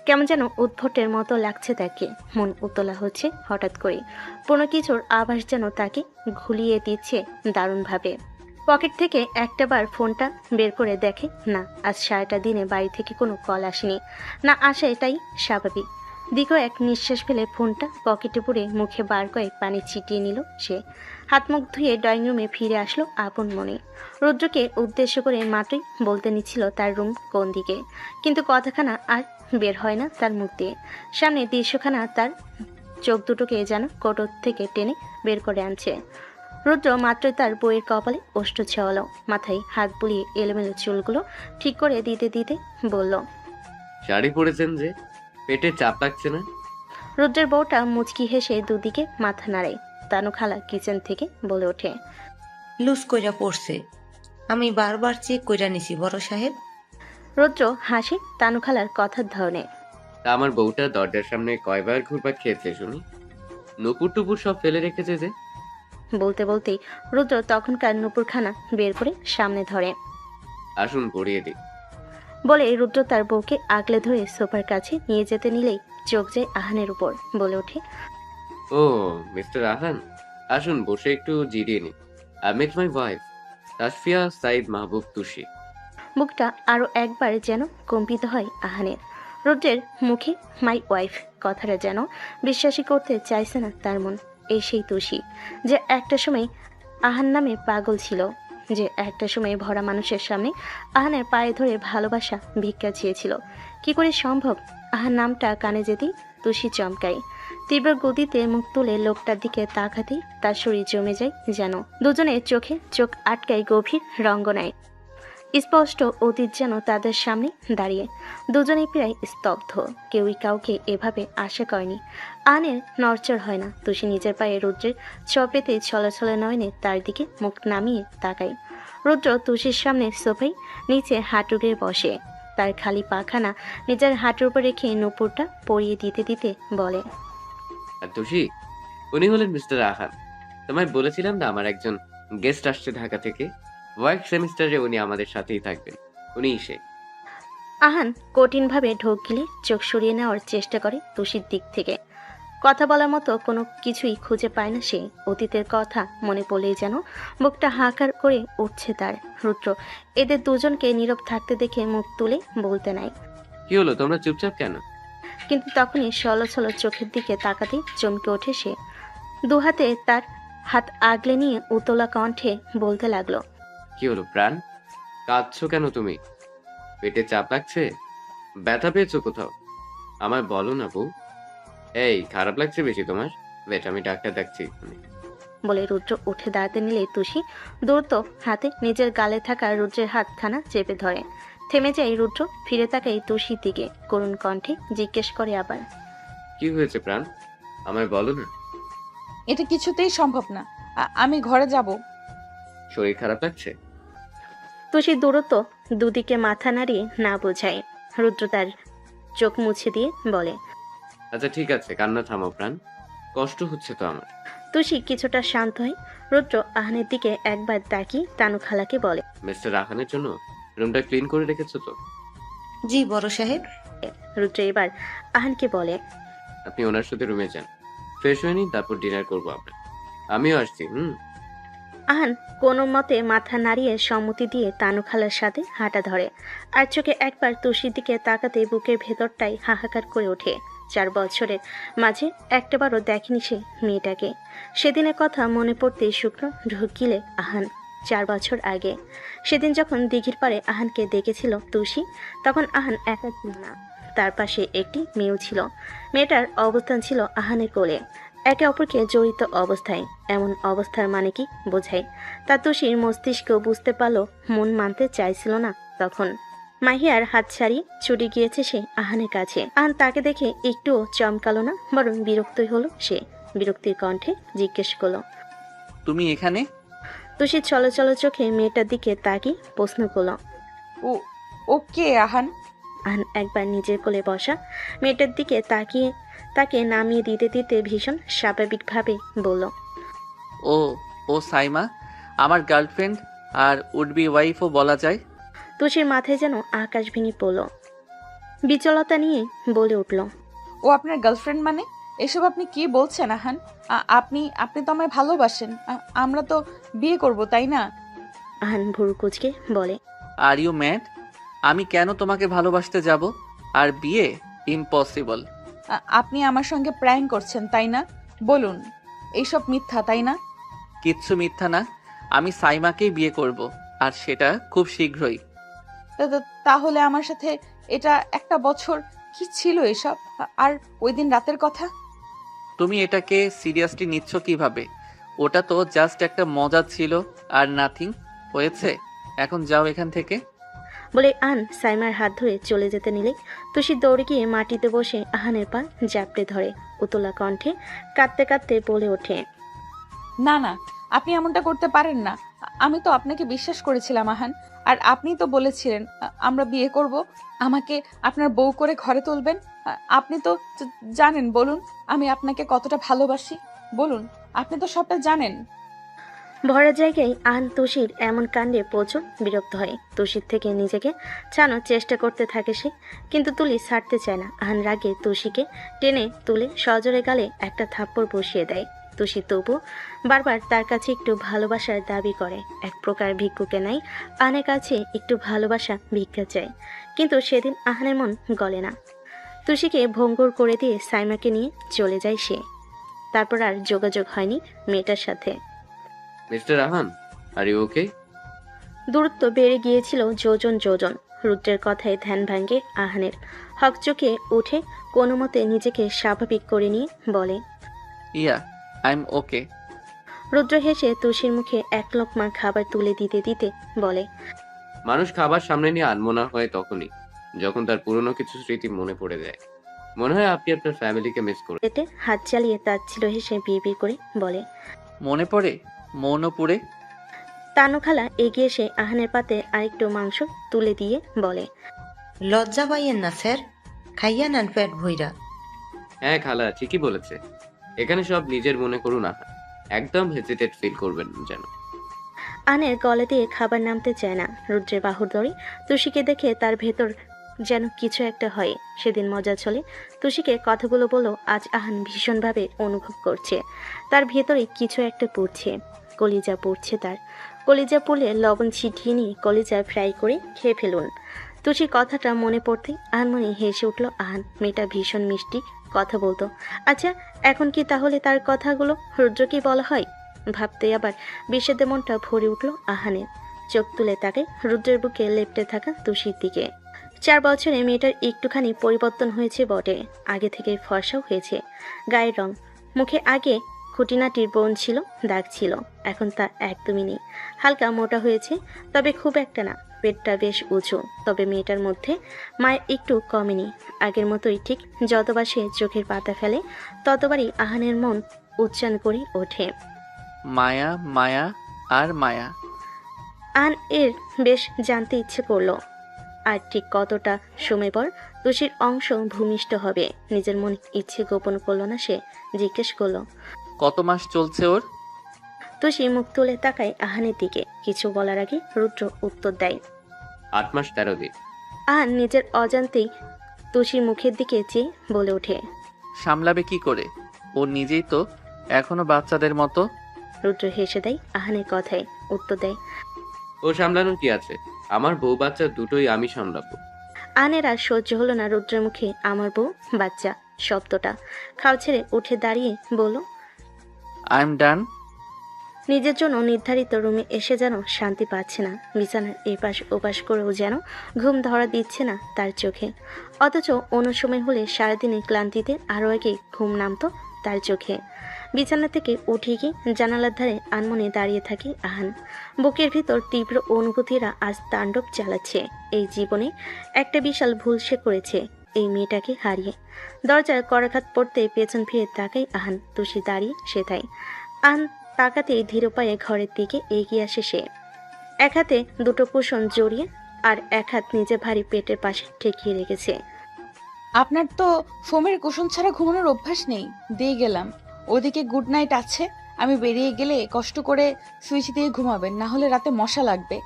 S3: কেমন যেন উদ্ভটের মতো লাগছে তাকে। মন উতলা হচ্ছে হঠাৎ করে। কোনো কিছুর আভাস যেন তাকে ঘুলিয়ে দিচ্ছে দারুণভাবে। পকেট থেকে একটাবার ফোনটা বের করে দেখে, না আজ সারাটা দিনে বাড়ি থেকে কোনো কল আসেনি। না আসা এটাই স্বাভাবিক। দীর্ঘ এক নিঃশ্বাস ফেলে ফোনটা পকেটে পুরে মুখে বার কয়েক পানি ছিটিয়ে নিল সে। হাত মুখ ধুয়ে ড্রয়িং রুমে ফিরে আসলো আপন মনে। রুদ্রকে উদ্দেশ্য করে মাত্রই বলতে নিচ্ছিল তার রুম কোন দিকে, কিন্তু কথাখানা আর বের হয় না তার মুখ দিয়ে। সামনে দৃশ্যখানা তার চোখ দুটোকে যেন কোটর থেকে টেনে বের করে আনছে। রুদ্র মাত্রই তার বইয়ের কপালে ওষ্ঠ ছেওয়ালো। মাথায় হাত বুলিয়ে এলোমেলো চুলগুলো ঠিক করে দিতে দিতে বলল,
S10: শাড়ি পরেছেন যে, পেটে চাপ লাগছে না?
S3: রুদ্রের বউটা মুচকি হেসে দুদিকে মাথা নাড়ে। তানু খালা কিচেন থেকে বলে ওঠে,
S13: লুজ কইরা পড়ছে, আমি বারবার চেক কইরা নিছি বড় সাহেব।
S3: রুদ্র হাসি তানু খালার কথার ধরনে।
S10: তা আমার বউটা দরজার সামনে কয়বার ঘুরপাক খেয়েছে শুনি? নুপুর টুপুর সব ফেলে রেখেছে যে।
S3: বলতে বলতেই রুদ্র তখনকার নুপুরখানা বের করে সামনে ধরে।
S10: আসুন পরিয়ে দিই।
S3: বলে রুদ্র তার বউকে আগলে ধরে সোফার কাছে নিয়ে যেতে নিলেই চোখ যায় আহানের উপর। বলে ওঠে,
S10: ও মিস্টার আহান, আসুন বসে একটু জিরিয়ে নিন। I meet my wife Tasfia Sayeed Mahbub Tushi.
S3: মুখটা আরো একবার যেন কম্পিত হয় আহানের। রুদ্রের মুখে মাই ওয়াইফ কথাটা যেন বিশ্বাসই করতে চাইছে না তার মন। এই সেই তুষি যে একটা সময় আহান নামে পাগল ছিল, যে একটা সময় ভরা মানুষের সামনে আহানের পায়ে ধরে ভালোবাসা ভিক্ষা চেয়েছিল। কি করে সম্ভব? আহান নামটা কানে যেতেই তুষি চমকায়। তীব্র গতিতে মুখ তুলে লোকটার দিকে তাকাতেই তার শরীর জমে যায় যেন। দুজনের চোখে চোখ আটকায় গভীর রঙ্গনায়। স্পষ্ট অতীত যেন তাদের সামনে দাঁড়িয়ে। দুজনেই প্রায় স্তব্ধ। কেউই কাউকে এভাবে আশা করেনি। আহানের নড়চড় হয় না। তুষি নিজের পায়ে রুদ্রের চপেতে ছলছলে নয়নে তার দিকে মুখ নামিয়ে তাকায়। রুদ্র তুষির সামনে সোফায় নিচে হাঁটু গেড়ে বসে। তার খালি পাখানা নিজের হাঁটুর উপর রেখে নূপুরটা পরিয়ে দিতে দিতে বলে,
S10: আর তুষি, উনি হলেন মিস্টার আহান। তোমায় বলেছিলাম না আমার একজন গেস্ট আসছে ঢাকা থেকে। ওয়ার্ক সেমিস্টারে উনি আমাদের সাথেই থাকবেন। উনিই সে।
S3: আহান কঠিনভাবে ঢোক গিলে চোখ সরিয়ে নেওয়ার চেষ্টা করে তুষির দিক থেকে। কথা বলার মতো কোনো কিছুই খুঁজে পায় না সে। অতীতের কথা মনে পড়লেই যেন বুকটা হাঁকার করে উঠছে তার। রুদ্র এদের দুজনকে নীরব থাকতে দেখে মুখ তুলে বলতে নাই,
S10: কি হলো, তোমরা চুপচাপ কেন?
S3: কিন্তু তখনই ছল চোখের দিকে তাকাতে চমকে ওঠে সে। দুহাতে তার হাত আগলে নিয়ে উতলা কণ্ঠে বলতে লাগলো,
S10: কি হলো প্রাণ, কাঁদছো কেন তুমি? পেটে চাপ লাগছে? ব্যথা পেয়েছো কোথাও? আমায় বলো না বউ। এই খারাপ লাগছে বেশি তোমার? বেশ, আমি ডাক্তার ডাকছি।
S3: বলে রুদ্র উঠে দাঁড়াতে নিলে তুষি দ্রুত হাতে নিজের গালে থাকা রুদ্রের হাতখানা চেপে ধরে। থেমে যায় রুদ্র, ফিরে তাকাই তুষির দিকে। করুণ কণ্ঠে জিজ্ঞেস করে আবার,
S10: কি হয়েছে প্রাণ, আমায় বলো না।
S2: এটা কিছুতেই সম্ভব না। আমি ঘরে যাব।
S10: শরীর খারাপ লাগছে?
S3: তুষি দূরত্ব দুদিকে মাথা নাড়িয়ে না বোঝায়। রুদ্র তার চোখ মুছে দিয়ে বলে,
S10: আচ্ছা ঠিক আছে, কান্না থামাও প্রাণ, কষ্ট হচ্ছে তো আমার।
S3: তুষি কিছুটা শান্ত হয়। রুদ্র আহানের দিকে একবার তাকিয়ে তানু খালাকে বলে,
S10: মিস্টার রাহানের জন্য রুমটা ক্লিন করে রেখেছো তো?
S13: জি বড় সাহেব।
S3: রুদ্র এবার আহানকে বলে,
S10: আপনি ওনার সাথে রুমে যান, ফ্রেশ হয়ে নিন, তারপর ডিনার করবো আমরা। আমিও আসছি।
S3: আহান কোনো মতে মাথা নাড়িয়ে সম্মতি দিয়ে তানু খালার সাথে হাঁটা ধরে। আর চোখে একবার তুষির দিকে তাকাতে বুকের ভেতরটাই হাহাকার করে ওঠে। 4 বছরের মাঝে একটাবারও দেখেনি সে মেয়েটাকে। সেদিনের কথা মনে পড়তেই শুকনো ঢুকিলে আহান। 4 বছর আগে সেদিন যখন দিঘির পাড়ে আহানকে দেখেছিল তুষি, তখন আহান একা ছিল না, তার পাশে একটি মেয়েও ছিল। মেয়েটার অবস্থান ছিল আহানের কোলে, একে অপরকে জড়িত অবস্থায়। এমন অবস্থার মানে কি বোঝায় তা তুষির মস্তিষ্ক বুঝতে পারলো, মন মানতে চাইছিল না। তখন মাহিয়ার হাত ছাড়িয়ে ছুটে গিয়েছে সে আহানের কাছে। আহান তাকে দেখে একটুও চমকালো না, বরং বিরক্তই হলো সে। বিরক্তির কণ্ঠে জিজ্ঞেস করলো,
S1: তুমি এখানে?
S3: তুষি চলচল চোখে মেয়েটার দিকে তাকিয়ে প্রশ্ন করলো,
S2: ওকে আহান?
S3: আহান একবার নিজের কোলে বসা মেয়েটার দিকে তাকিয়ে তাকে নামিয়ে দিতে দিতে ভীষণ স্বাভাবিকভাবে বলল,
S1: ও সাইমা, আমার গার্লফ্রেন্ড আর উড বি ওয়াইফও বলা যায়।
S3: তুষির মাথায় যেন আকাশ ভেঙে পড়ল, বিচলতা নিয়ে বলে উঠল,
S2: ও আপনার গার্লফ্রেন্ড মানে? এসব আপনি কি বলছেন আহান? আপনি তো আমায় ভালোবাসেন। আমরা তো বিয়ে করব, তাই না?
S3: আহান ভুরু কুচকে বলে,
S1: আর ইউ ম্যাড? আমি কেন তোমাকে ভালোবাসতে যাব? আর বিয়ে ইম্পসিবল।
S2: আপনি আমার সঙ্গে প্র্যাঙ্ক করছেন, তাই না? বলুন, এইসব মিথ্যা, তাই না?
S1: কিচ্ছু মিথ্যা না, আমি সাইমাকেই বিয়ে করব, আর সেটা খুব শীঘ্রই।
S2: তাহলে আমার সাথে এটা একটা বছর কি ছিল এসব? আর ওই দিন রাতের কথা?
S1: তুমি এটাকে সিরিয়াসলি নিচ্ছ কিভাবে? ওটা তো জাস্ট একটা মজা ছিল, আর নাথিং হয়েছে। এখন যাও এখান থেকে।
S3: বলে আহান সাইমার হাত ধরে চলে যেতে নিলে তুষি দৌড়ে গিয়ে মাটিতে বসে আহানের পা জাপটে ধরে উতলা কণ্ঠে কাঁদতে কাঁদতে বলে ওঠে,
S2: না না, আপনি এমনটা করতে পারেন না। আমি তো আপনাকে বিশ্বাস করেছিলাম আহান, আর আপনি তো বলেছিলেন আমরা বিয়ে করব, আমাকে আপনার বউ করে ঘরে তুলবেন। আপনি তো জানেন, বলুন আমি আপনাকে কতটা ভালোবাসি। বলুন, আপনি তো সবটা জানেন।
S3: ভরা জায়গায় আহান তুষির এমন কাণ্ডে প্রচুর বিরক্ত হয়। তুষির থেকে নিজেকে ছাড়ানোর চেষ্টা করতে থাকে সে, কিন্তু তুলি ছাড়তে চায় না। আহান রাগে তুষিকে টেনে তুলে সজোরে গালে একটা থাপ্পড় বসিয়ে দেয়। তুষি তবু বারবার তার কাছে একটু ভালোবাসার দাবি করে, এক প্রকার ভিক্ষুকে নাই আহানের কাছে একটু ভালোবাসা ভিক্ষা চায়। কিন্তু সেদিন আহানের মন গলে না। তুষিকে ভঙ্গুর করে দিয়ে সাইমাকে নিয়ে চলে যায় সে। তারপর আর যোগাযোগ হয়নি মেয়েটার সাথে।
S10: Mister Rahan, are you okay?
S3: দূরত্ব বেড়ে গিয়েছিল যোজন যোজন। রুদ্রের কথায় ধ্যান ভাঙে আহানের। হকচকে উঠে কোনো মতে নিজেকে স্বাভাবিক করে নিয়ে বলে,
S1: ইয়া, আই এম ওকে।
S3: রুদ্র হেসে তুষির মুখে এক লোকমা খাবার তুলে দিতে দিতে বলে,
S10: মানুষ খাবার সামনে নিয়ে আনমনা হয় তখনই, যখন তার পুরনো কিছু স্মৃতি মনে পড়ে যায়। মনে হয় আপনি আপনার ফ্যামিলিকে মিস করেন।
S3: এতে হাত চালিয়ে তাচ্ছিল হেসে বিড়বিড় করে বলে,
S1: মনে পড়ে? মনও পুড়ে।
S3: তানু খালা এগিয়ে এসে আহানের পাতে আরেকটু মাংস তুলে দিয়ে বলে,
S13: লজ্জা পাইয়েন না স্যার, খাইয়া নেন পেট ভইরা।
S10: হ্যাঁ খালা ঠিকই বলেছে, এখানে সব নিজের মনে করুন, একদম হেজিটেট ফিল করবেন যেন।
S3: আহানের গলা দিয়ে খাবার নামতে চায় না। রুদ্রের বাহুর দড়ি তুষিকে দেখে তার ভেতর যেন কিছু একটা হয়। সেদিন মজা চলে তুষিকে কথাগুলো বলো, আজ আহান ভীষণভাবে অনুভব করছে তার ভেতরে কিছু একটা পড়ছে। কলিজা পড়ছে তার। কলিজা পুড়লে লবণ ছিটিয়ে নিয়ে কলিজা ফ্রাই করে খেয়ে ফেলুন। তুষির কথাটা মনে পড়তে আহানমনে হেসে উঠল আহান। মেয়েটা ভীষণ মিষ্টি কথা বলতো। আচ্ছা, এখন কি তাহলে তার কথাগুলো রুদ্রকে বলা হয়? ভাবতে আবার বিষাদে মনটা ভরে উঠল আহানের। চোখ তুলে তাকে রুদ্রের বুকে লেপ্টে থাকা তুষির দিকে। 4 বছরে মেয়েটার একটুখানি পরিবর্তন হয়েছে বটে, আগে থেকে ফর্সাও হয়েছে। গায়ের রং, মুখে আগে খুঁটিনাটির বোন ছিল, দাগ ছিল, এখন তা একদমই নেই। হালকা মোটা হয়েছে, তবে খুব একটা না। পেটটা বেশ উঁচু, তবে মেয়েটার মধ্যে মায়ের একটু কমেনি। আগের মতোই ঠিক যতবার সে চোখের পাতা ফেলে ততবারই আহানের মন উচ্চারণ করে ওঠে,
S1: মায়া, মায়া আর মায়া।
S3: আহান এর বেশ জানতে ইচ্ছে করলো আর ঠিক কতটা সময় পর তুষির অংশ ভূমিষ্ঠ হবে নিজের মনে ইচ্ছে গোপন করলো না সে। জিজ্ঞেস করলো,
S1: কত মাস চলছে ওর?
S3: তুষি মুখ তুলে তাকায় আহানের দিকে। কিছু বলার আগে রুদ্র উত্তর দেয়,
S10: 8 মাস 13 দিন।
S3: আহান নিজের অজান্তেই তুষির মুখের দিকে চেয়ে বলে ওঠে,
S1: সামলাবে কি করে? ও নিজেই তো এখনো বাচ্চাদের মতো।
S3: রুদ্র হেসে দেয় আহানের কথায়। উত্তর দেয়,
S10: ও সামলানোর কি আছে? আমার বউ বাচ্চা দুটোই আমি সামলাবো।
S3: আহানের আর সহ্য হলো না রুদ্রের মুখে আমার বউ বাচ্চা শব্দটা। খাও ছেড়ে উঠে দাঁড়িয়ে বলল,
S1: আই এম ডান।
S3: নিজের জন্য নির্ধারিত রুমে এসে যেন শান্তি পাচ্ছে না। বিছানার এপাশ ওপাশ করেও যেন ঘুম ধরা দিচ্ছে না তার চোখে। অথচ অন্য সময় হলে সারাদিনে ক্লান্তিতে আরও আগে ঘুম নামতো তার চোখে। বিছানা থেকে উঠে গিয়ে জানালার ধারে আনমনে দাঁড়িয়ে থাকে আহান। বুকের ভিতর তীব্র অনুভূতিরা আজ তাণ্ডব চালাচ্ছে। এই জীবনে একটা বিশাল ভুল সে করেছে এই মেয়েটাকে হারিয়ে। দরজার করাঘাত পড়তে পেছন ফিরে তাকাই আহান। তুষি দাঁড়িয়ে সেটাই। আহান তাকাতেই ধীর পায়ে ঘরের দিকে এগিয়ে আসে সে। এক হাতে দুটো কুশন জড়িয়ে আর এক হাত নিজে ভারী পেটের পাশে ঠেকিয়ে রেখেছে।
S2: আপনার তো ফোমের কুশন ছাড়া ঘুমানোর অভ্যাস নেই, দিয়ে গেলাম। ওদিকে গুড নাইট আছে, আমি বেরিয়ে গেলে কষ্ট করে সুইচ দিয়ে ঘুমাবেন, না হলে রাতে মশা লাগবে।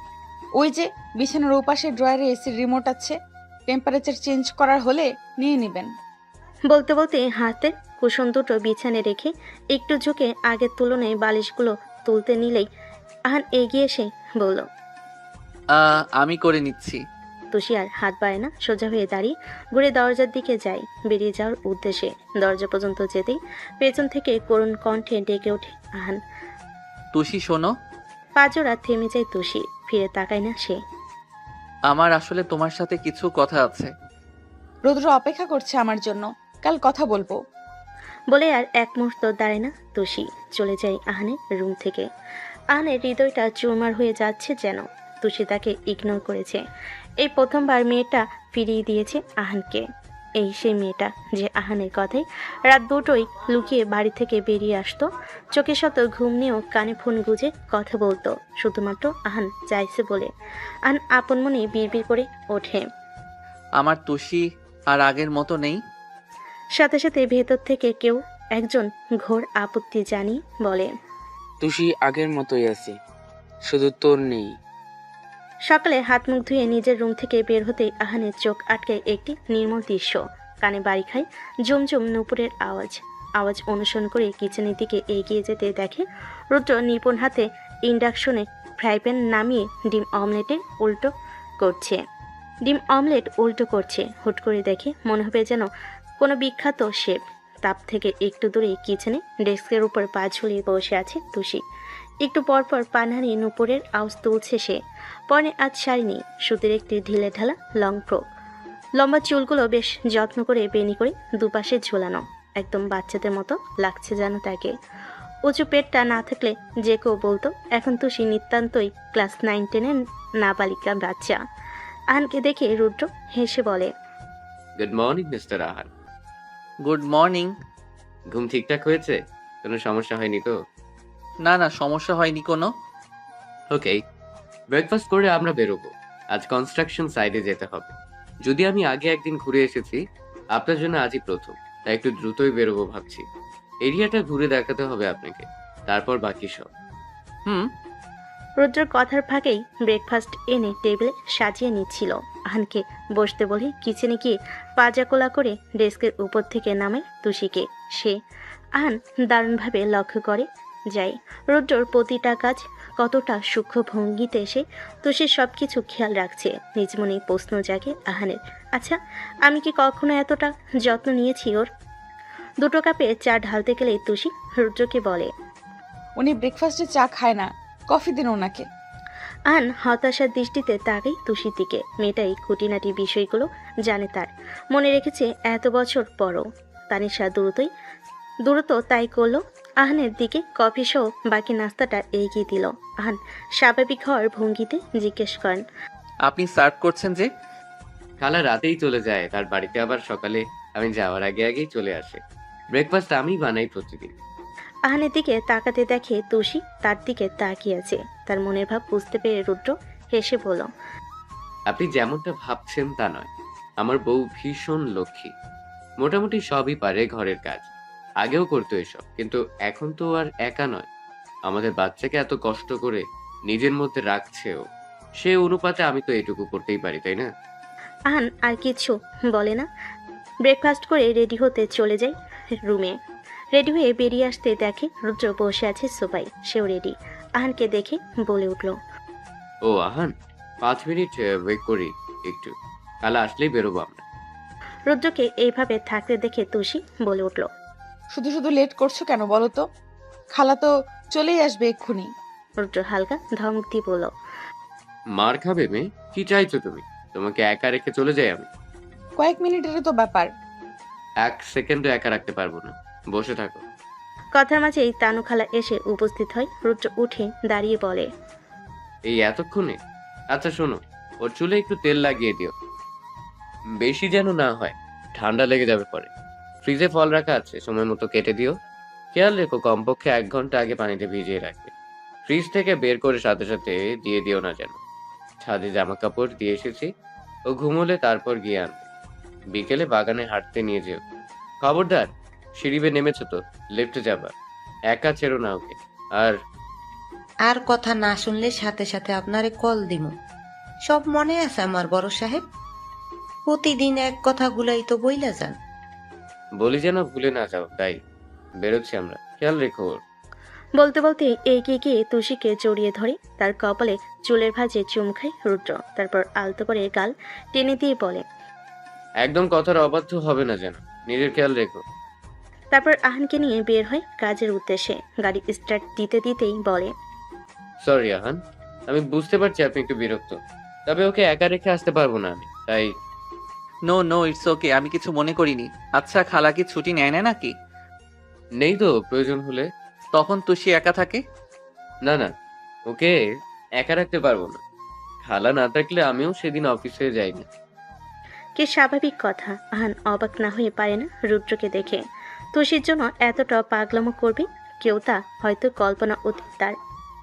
S2: ওই যে বিছানার ওপাশে ড্রয়ারে এসির রিমোট আছে, টেম্পারেচার চেঞ্জ করার হলে নিয়ে নেবেন।
S3: বলতে বলতে হাতের কুশন দুটো বিছানে রেখে একটু ঝুঁকে আগের তুলনায় বালিশগুলো তুলতে নিলেই আহান এগিয়ে এসে বলল,
S1: আমি করে নিচ্ছি।
S3: তুষি আর হাত বাড়ে না, সোজা হয়ে দাঁড়িয়ে ঘুরে দরজার দিকে যায় বেরিয়ে যাওয়ার উদ্দেশ্যে। দরজা পর্যন্ত যেতেই পেছন থেকে করুণ কণ্ঠে ডেকে ওঠে আহান।
S1: তুষি শোনো।
S3: পাজোড়া থেমে যায় তুষি, ফিরে তাকায় না সে।
S1: আমার আসলে তোমার সাথে কিছু কথা আছে।
S2: রুদ্র অপেক্ষা করছে আমার জন্য, কাল কথা বলবো।
S3: বলে আর এক মুহূর্ত দাঁড়ায় না তুষি, চলে যায় আহানের রুম থেকে। আহানের হৃদয়টা চুরমার হয়ে যাচ্ছে যেন। তুষি তাকে ইগনোর করেছে। এই প্রথমবার মেয়েটা ফিরিয়ে দিয়েছে আহানকে। এই সেই মেয়েটা যে আহানের কথায় রাত দুটোই লুকিয়ে বাড়ি থেকে বেরিয়ে আসতো, চোখে শত ঘুম নিয়েও কানে ফোন গুজে কথা বলতো শুধুমাত্র আহান চাইছে বলে। আহান আপন মনে বিড়বিড় করে ওঠে,
S1: আমার তুষি আর আগের মতো নেই।
S3: সাথে সাথে ভেতর থেকে কেউ একজন ঘোর আপত্তি জানিয়ে বলে,
S14: তুষি আগের মতোই আছে, শুধু তোর নেই।
S3: সকালে হাত মুখ ধুয়ে নিজের রুম থেকে বের হতেই আহানের চোখ আটকে একটি নির্মল দৃশ্য। কানে বাড়ি খায় ঝুমঝুম নুপুরের আওয়াজ অনুসরণ করে কিচেনের দিকে এগিয়ে যেতে দেখে রুদ্র নিপুণ হাতে ইন্ডাকশনে ফ্রাই প্যান নামিয়ে ডিম অমলেট উল্টো করছে। হুট করে দেখে মনে হবে যেন কোনো বিখ্যাত শেফ। তাপ থেকে একটু দূরে কিচেনে ডেস্কের উপর পা ঝুলিয়ে বসে আছে তুষি। একটু পরপর পানহানি নুপুরের আওয়াজ তুলছে সে। পরনে আজ শাড়ি নেই, সুতির একটি ঢিলে ঢালা লং ফ্রক। লম্বা চুলগুলো বেশ যত্ন করে বেনি করে দুপাশে ঝোলানো, একদম বাচ্চাদের মতো লাগছে যেন তাকে। উঁচু পেটটা না থাকলে যে কেউ বলতো এখন তুষি নিতান্তই ক্লাস 9-10-এর নাবালিকা বাচ্চা। আহানকে দেখে রুদ্র হেসে বলে,
S10: good morning mister Ahan.
S1: Good morning.
S10: ঘুম ঠিকঠাক হয়েছে? কোনো সমস্যা হয়নি তো?
S1: না না, সমস্যা হয়নি কোনো।
S10: ওকে, ব্রেকফাস্ট করে আমরা বেরোবো। আজ কনস্ট্রাকশন সাইডে যেতে হবে। যদি আমি আগে একদিন ঘুরে এসেছি, আপনার জন্য আজই প্রথম, তাই একটু দ্রুতই বেরোবো ভাবছি। এরিয়াটা ঘুরে দেখাতে হবে আপনাকে, তারপর বাকি সব।
S3: রুদ্রের কথার ফাঁকেই ব্রেকফাস্ট এনে টেবিলে সাজিয়ে নিচ্ছিল। আহানকে বসতে বলে কিচেনে গিয়ে পাজাকোলা করে ডেস্কের উপর থেকে নামে তুষিকে সে। আহান দারুণভাবে লক্ষ্য করে যায় রুদ্রর প্রতিটা কাজ কতটা সূক্ষ্ম ভঙ্গিতে এসে তুষির সব কিছু খেয়াল রাখছে। নিজ মনে প্রশ্ন জাগে আহানের, আচ্ছা আমি কি কখনো এতটা যত্ন নিয়েছি ওর? দুটো কাপে চা ঢালতে গেলে তুষি রুদ্রকে বলে,
S2: উনি ব্রেকফাস্টে চা খায় না, কফি দিন ওনাকে।
S3: আহান হতাশার দৃষ্টিতে তাকাই তুষির দিকে। মেয়েটাই খুঁটিনাটি বিষয়গুলো জানে, তার মনে রেখেছে এত বছর পরও। তানিশা দ্রুত তাই করলো। আহানের দিকে কফি সহ বাকি নাস্তাটা এগিয়ে দিল। আহান স্বাভাবিক হওয়ার ভঙ্গিতে জিজ্ঞেস করেন,
S1: আপনি সার্ভ করছেন যে?
S10: খালা রাতেই চলে যায় তার বাড়িতে, আবার সকালে আমি যাওয়ার আগেই চলে আসে। ব্রেকফাস্ট আমি বানাই প্রতিদিন।
S3: আহানের দিকে তাকাতে দেখে তুষি তার দিকে তাকিয়ে আছে। তার মনের ভাব বুঝতে পেরে রুদ্র হেসে বলল,
S10: আপনি যেমনটা ভাবছেন তা নয়। আমার বউ ভীষণ লক্ষ্মী, মোটামুটি সবই পারে ঘরের কাজ। আগেও করতো এসব, কিন্তু এখন তো আর একা নয়। আমাদের বাচ্চাকে এত কষ্ট করে নিজের মধ্যে রাখছেও, সে অনুপাতে আমি তো এটুকু করতেই পারি, তাই না?
S3: আহান আর কিছু বলে না। ব্রেকফাস্ট করে রেডি হতে চলে যায় রুমে। রেডি হয়ে বেরিয়ে আসতে দেখে রুদ্র বসে আছে সোফায়, সেও রেডি। আহানকে দেখে বলে উঠল,
S10: ও আহান, 5 মিনিট ওয়েট করি একটু, কাল আসলেই বেরোবো আমরা।
S3: রুদ্রকে এইভাবে থাকতে দেখে তুষি বলে উঠল,
S2: শুধু শুধু লেট করছো কেন বলো তো? খালা তো চলেই আসবে এক্ষুনি।
S3: রুদ্র হালকা ধমক দিয়ে বলল,
S10: মার খাবে মেয়ে? কি চাইছো তুমি? তোমাকে একা রেখে চলে যাই আমি?
S2: কয়েক মিনিটেরই তো ব্যাপার।
S10: 1 সেকেন্ডও একা রাখতে পারবো না, বসে থাকো।
S3: কথার মাঝেই তানু খালা এসে উপস্থিত হয়। রুদ্র উঠে দাঁড়িয়ে বলে,
S10: এই এতক্ষণে? আচ্ছা শোনো, ওর চুলে একটু তেল লাগিয়ে দিও, বেশি যেন না হয়, ঠান্ডা লেগে যাবে পরে। ফ্রিজে ফল রাখা আছে, সময় মতো কেটে দিও। খেয়াল রেখো কমপক্ষে 1 ঘন্টা আগে পানিতে ভিজিয়ে রাখবে। ফ্রিজ থেকে বের করে সাথে সাথে দিয়ে দিও না যেন। ছাদে জামা কাপড় দিয়ে এসেছি, ও ঘুমোলে তারপর গিয়ে আনবে। বিকেলে বাগানে হাঁটতে নিয়ে যেও। খবরদার, সিঁড়ি বেয়ে নেমেছো তো, লিফটে যাবা, একা ছেড়ো না ওকে। আর
S13: আর কথা না শুনলে সাথে সাথে আপনারে কল দিমু। সব মনে আছে আমার বড় সাহেব? প্রতিদিন এক কথাগুলাই তো বইলা যান।
S10: বলি যেন ভুলে না যাও, তাই বেরোচ্ছি আমরা, খেয়াল রেখো ওর।
S3: বলতে বলতে এগিয়ে গিয়ে তুষিকে জড়িয়ে ধরে তার কপালে চুলের ভাঁজে চুম খায় রুদ্র। তারপর আলতো করে গাল টেনে দিয়ে বলে,
S10: একদম কথার অবাধ্য হবে না যেন, নিজের খেয়াল রেখো।
S3: তারপর আহানকে নিয়ে বের হয় কাজের উদ্দেশ্যে। গাড়ি স্টার্ট দিতে দিতেই বলে,
S10: সরি আহান, আমি বুঝতে পারছি আপনি একটু বিরক্ত, তবে ওকে একা রেখে আসতে পারবো না আমি, তাই।
S1: নো নো, ইটস ওকে, আমি কিছু মনে করিনি। আচ্ছা, খালা কি ছুটি নেয় না নাকি?
S10: নেই তো, প্রয়োজন হলে।
S1: তখন তুষি একা থাকে?
S10: না না, ওকে একা রাখতে পারবো না। খালা না থাকলে আমিও সেদিন অফিসে যাইনি।
S3: কি স্বাভাবিক কথা। আহান অবাক না হয়ে পারে না রুদ্রকে দেখে। তুষির জন্য এতটা পাগলামো করবে কেউ, তা হয়তো কল্পনা অতীত তার।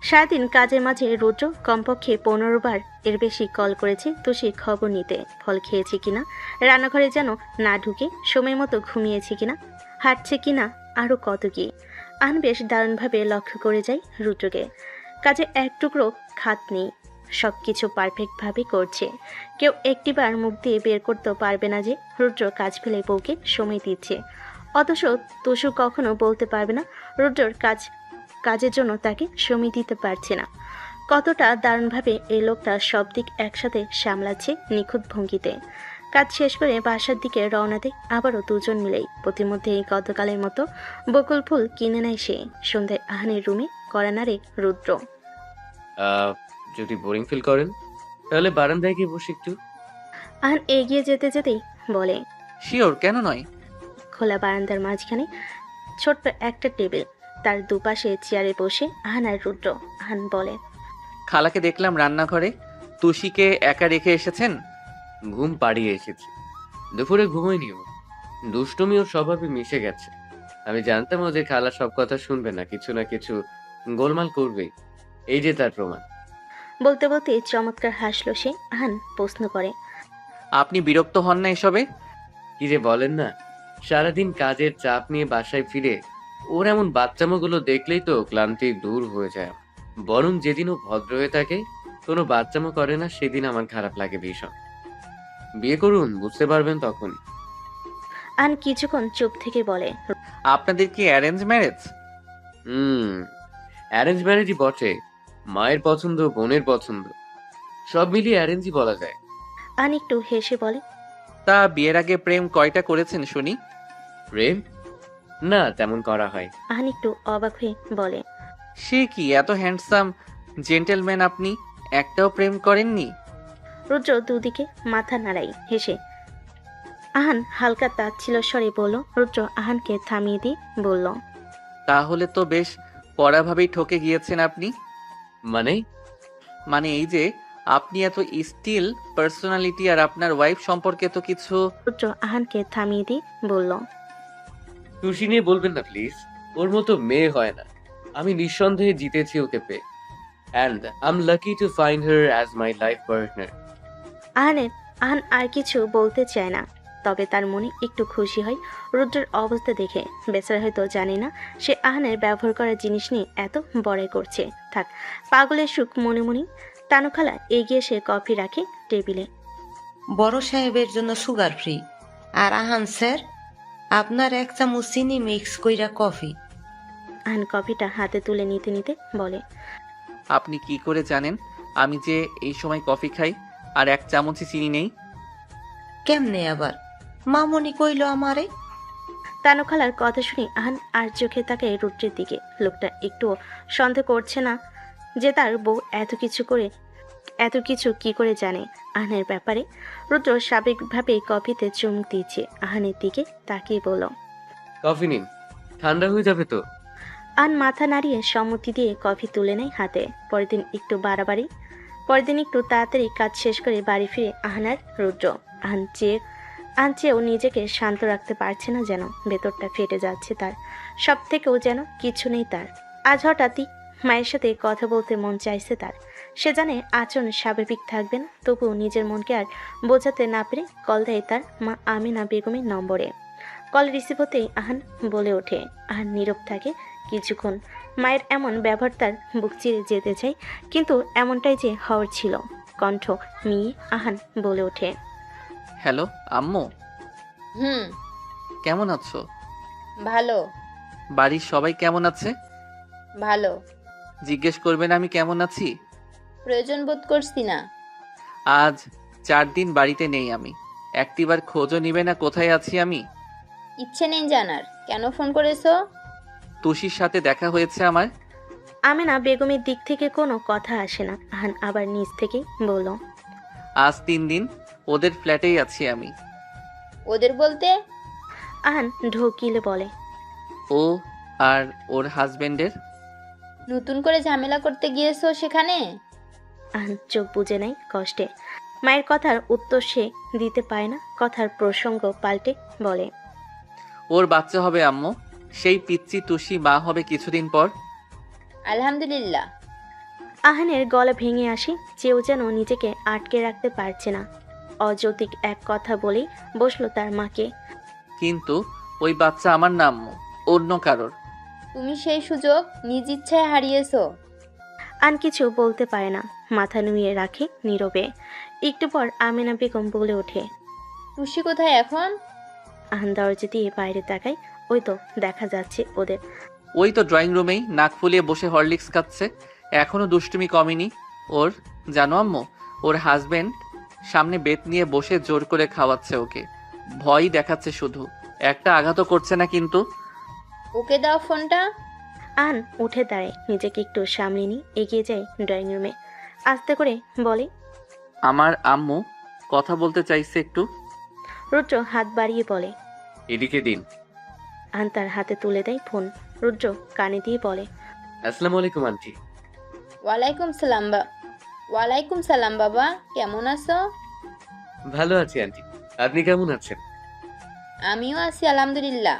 S3: সারাদিন কাজের মাঝে রুদ্র কমপক্ষে 15 বার এর বেশি কল করেছে তুষির খবর নিতে। ফল খেয়েছে কিনা, রান্নাঘরে যেন না ঢুকে সময় মতো ঘুমিয়েছে কিনা, হাঁটছে কিনা, আরও কত কি। আহান বেশ দারুণভাবে লক্ষ্য করে যায় রুদ্রকে। কাজে এক টুকরো খাত নেই, সব কিছু পারফেক্টভাবে করছে। কেউ একটিবার মুখ দিয়ে বের করতেও পারবে না যে রুদ্র কাজ ফেলে বউকে সময় দিচ্ছে। অথচ তুষু কখনো বলতে পারবে না রুদ্রর কাজের জন্য তাকে সময় দিতে পারছে না। কতটা দারুণভাবে এই লোকটা সব দিক একসাথে সামলাচ্ছে নিখুঁত ভঙ্গিতে। কাজ শেষ করে বাসার দিকে রওনা দেয় আবারও দুজন মিলেই। প্রতিমধ্যে গতকালের মতো বকুল ফুল কিনে নেয় সে। সন্ধ্যায় আহানের রুমে কড়া নাড়ে রুদ্র।
S10: যদি বোরিং ফিল করেন তাহলে বারান্দায় গিয়ে বসে একটু।
S3: আহান এগিয়ে যেতে যেতেই বলে,
S1: শিওর, কেন নয়।
S3: খোলা বারান্দার মাঝখানে ছোট্ট একটা টেবিল, তার দুপাশে চেয়ারে বসে আহান আর রুদ্র। আহান বলে,
S1: খালাকে দেখলাম রান্নাঘরে, তুষিকে একা রেখে এসেছেন?
S10: ঘুম পাড়িয়ে এসেছি, দুপুরে ঘুমোয়নি ও। দুষ্টুমি ওর স্বভাবে মিশে গেছে। আমি জানতাম ও যে খালা সব কথা শুনবে না, কিছু না কিছু গোলমাল করবেই। এই যে তার প্রমাণ।
S3: বলতে বলতে চমৎকার হাসলো সে। আহান প্রশ্ন করে,
S1: আপনি বিরক্ত হন না এসবে?
S10: কি যে বলেন না, সারাদিন কাজের চাপ নিয়ে বাসায় ফিরে ওর এমন বাচ্চামোগুলো দেখলেই তো ক্লান্তি দূর হয়ে যায়। বরং যেদিন ও ভদ্র হয়ে থাকে, কোনো বাচ্চামো করে না, সেদিন আমার খারাপ লাগে ভীষণ। বিয়ে করুন, বুঝতে পারবেন তখন।
S3: আহান কিছুক্ষণ চুপ থেকে বলে,
S1: আপনাদের কি অ্যারেঞ্জ ম্যারেজ?
S10: অ্যারেঞ্জ ম্যারেজই বটে। মায়ের পছন্দ, বোনের পছন্দ, সব মিলিয়ে অ্যারেঞ্জই বলা যায়।
S3: আহান একটু হেসে বলে,
S1: তা বিয়ের আগে প্রেম কয়টা করেছেন শুনি?
S10: প্রেম? না, তেমন করা হয়।
S3: আহান একটু অবাক হয়ে বলে,
S1: সে কি, এত হ্যান্ডসাম জেন্টেলম্যান আপনি, একটাও প্রেম করেননি?
S3: রুদ্র দুদিকে মাথা নাড়াই হেসে। আহান হালকা তাচ্ছিল স্বরে বলল। রুদ্র আহানকে থামিয়ে দিয়ে বলল,
S1: তাহলে তো বেশ কড়াভাবেই ঠকে গিয়েছেন আপনি।
S10: মানে
S1: এই যে আপনি এত স্টিল পার্সোনালিটি, আর আপনার ওয়াইফ সম্পর্কে তো কিছু।
S3: রুদ্র আহানকে থামিয়ে দিয়ে বলল,
S10: খুশি নিয়ে বলবেন না প্লিজ, ওর মতো মেয়ে হয় না। আমি নিঃসন্দেহে জিতেছি ওকে পেয়ে। and I'm lucky to find her as my life partner.
S3: Ahan আর কিছু বলতে চায় না, তবে তার মনে একটু খুশি হয় রুদ্রের অবস্থা দেখে। বেচারা হয়তো জানে না সে আহানের ব্যবহার করা জিনিস নিয়ে এত বড়াই করছে। থাক, পাগলের সুখ মনে মনে। তানুখালা এগিয়ে এসে কফি রাখে টেবিলে।
S13: বড় সাহেবের জন্য সুগার ফ্রি। আর আহান স্যার, আপনার 1 চামচ চিনি মিক্স কইরা কফি।
S3: আহান কফিটা হাতে তুলে নিতে নিতে বলে,
S1: আপনি কি করে জানেন আমি যে এই সময় কফি খাই আর 1 চামচই চিনি নেই?
S13: কেমনে আবার? মামনি কইল আমারে।
S3: তানুখালার কথা শুনে আহান আর চোখে তাকায় রুদ্রের দিকে। লোকটা একটুও সন্দেহ করছে না যে তার বউ এত কিছু কি করে জানে আহানের ব্যাপারে। রুদ্র স্বাভাবিকভাবেই কফিতে চুমুক দিয়েছে। আহানের দিকে তাকিয়ে বলল,
S10: কফি নিন, ঠান্ডা হয়ে যাবে তো।
S3: আহান মাথা নাড়িয়ে সম্মতি দিয়ে কফি তুলে নেয় হাতে। পরের দিন একটু তাড়াতাড়ি কাজ শেষ করে বাড়ি ফিরে আহান আর রুদ্র। আহান চেয়েও নিজেকে শান্ত রাখতে পারছে না, যেন ভেতরটা ফেটে যাচ্ছে তার। সব থেকেও যেন কিছু নেই তার। আজ হঠাৎই মায়ের সাথে কথা বলতে মন চাইছে তার। সে জানে আচরণ স্বাভাবিক থাকবে না, তবুও নিজের মনকে আর বোঝাতে না পেরে কল দেয় তার মা আমিনা বেগমের নম্বরে। কল রিসিভ হতেই আহান বলে ওঠে। আহান নীরব থাকে কিছুক্ষণ। মায়ের এমন ব্যবহার তার বুক চিরে যেতে চায়, কিন্তু এমনটাই যে হওয়ার ছিল। কণ্ঠ মিয়ে আহান বলে ওঠে,
S1: হ্যালো আম্মু,
S15: হুম,
S1: কেমন আছো?
S15: ভালো।
S1: বাড়ির সবাই কেমন আছে?
S15: ভালো।
S1: জিজ্ঞেস করবেন আমি কেমন আছি?
S15: প্রয়োজন বোধ করছি না।
S1: আজ 4 দিন বাড়িতে নেই আমি। একটিবার খোঁজও নিবে না কোথায় আছি আমি?
S15: ইচ্ছে নেই জানার। কেন ফোন করেছো?
S1: তুষির সাথে দেখা হয়েছে আমার।
S3: আমিনা বেগমের দিক থেকে কোনো কথা আসে না। আহান আবার নিজ থেকেই বলল,
S1: আজ 3 দিন ওদের ফ্ল্যাটেই আছি আমি।
S15: ওদের বলতে?
S3: আহান ঢোকিলে বলে,
S1: ও আর ওর হাজবেন্ডের।
S15: নতুন করে ঝামেলা করতে গিয়েছো সেখানে?
S3: আহান চোখ বুজে নেয় কষ্টে। মায়ের কথার উত্তর সে দিতে পায় না। কথার প্রসঙ্গ পাল্টে বলে,
S1: ওর বাচ্চা হবে আম্মু। সেই পিচ্চি তুষি মা হবে কিছুদিন পর।
S15: আলহামদুলিল্লাহ।
S3: আহানের গলা ভেঙে আসে, চেয়েও যেন নিজেকে আটকে রাখতে পারছে না। অযৌক্তিক এক কথা বলেই বসলো তার মাকে।
S1: কিন্তু ওই বাচ্চা আমার না আম্মু, অন্য কারোর।
S15: তুমি সেই সুযোগ নিজ ইচ্ছায় হারিয়েছো।
S3: আন কিছু বলতে পারে না, মাথা নুয়ে রাখে নীরবে। একটু পর আমিনা বেগম বলে ওঠে,
S15: তুষি কোথায় এখন?
S3: আহান দরজা দিয়ে বাইরে তাকায়। ওই তো দেখা যাচ্ছে ওদের।
S1: ওই তো ড্রয়িং রুমেই নাক ফুলিয়ে বসে হরলিক্স খাচ্ছে। এখনো দুষ্টুমি কমেনি ওর। জানো আম্মু, ওর হাজবেন্ড সামনে বেত নিয়ে বসে জোর করে খাওয়াচ্ছে ওকে। ভয় দেখাচ্ছে শুধু, একটা আঘাতও করছে না কিন্তু।
S15: ওকে দাও ফোনটা।
S3: আহান উঠে দাঁড়ায়, নিজেকে একটু সামলে নিয়ে এগিয়ে যায় ড্রয়িং রুমে। আস্তে করে বলে,
S1: আমার আম্মু কথা বলতে চাইছে একটু।
S3: রুদ্র হাত বাড়িয়ে বলে,
S10: এদিকে দিন।
S3: আহান তার হাতে তুলে দেয় ফোন। রুদ্র কানে দিয়ে বলে,
S10: আসসালামু আলাইকুম আন্টি।
S15: ওয়ালাইকুম সালাম বাবা, কেমন আছো?
S10: ভালো আছি আন্টি, আপনি কেমন আছেন?
S15: আমিও আছি আলহামদুলিল্লাহ।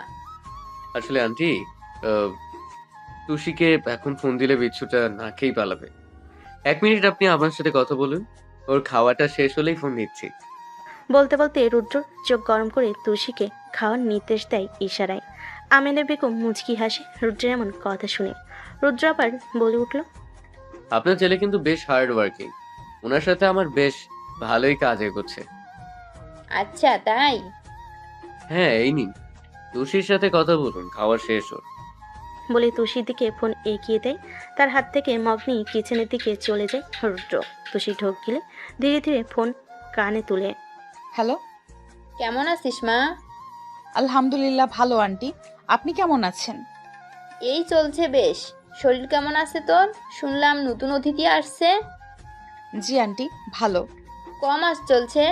S10: আসলে আন্টি, তুষিকে এখন ফোন দিলে বিচ্ছুটা না খেয়েই পালাবে। 1 মিনিট আপনি আমার সাথে কথা বলুন, ওর খাওয়াটা শেষ হলেই ফোন দিচ্ছি।
S3: বলতে বলতে রুদ্র চোখ গরম করে তুষিকে খাওয়ার নির্দেশ দেয় ইশারায়। আমিনা বেগম মুচকি হাসে রুদ্রের এমন কথা শুনে। রুদ্র আবার বলে উঠল,
S10: আপনার ছেলে কিন্তু বেশ হার্ড ওয়ার্কিং। ওনার সাথে আমার বেশ ভালোই কাজ এগোচ্ছে।
S15: আচ্ছা তাই?
S10: হ্যাঁ, এই নিন, তুষির সাথে কথা বলুন, খাওয়ার শেষ ওর।
S3: বলে তুষির দিকে ফোন এগিয়ে দেয়। তার হাত থেকে মগ নিয়ে কিচেনের দিকে চলে যায় রুদ্র। তুষি ঢোক গিলে ধীরে ধীরে ফোন কানে তুলে,
S2: হ্যালো,
S15: কেমন আছিস মা?
S2: আলহামদুলিল্লাহ ভালো আন্টি, আপনি কেমন আছেন?
S15: এই চলছে বেশ। শরীর কেমন আছে তোর? শুনলাম নতুন অতিথি আসছে।
S2: জি আন্টি, ভালো।
S15: কমাস চলছে?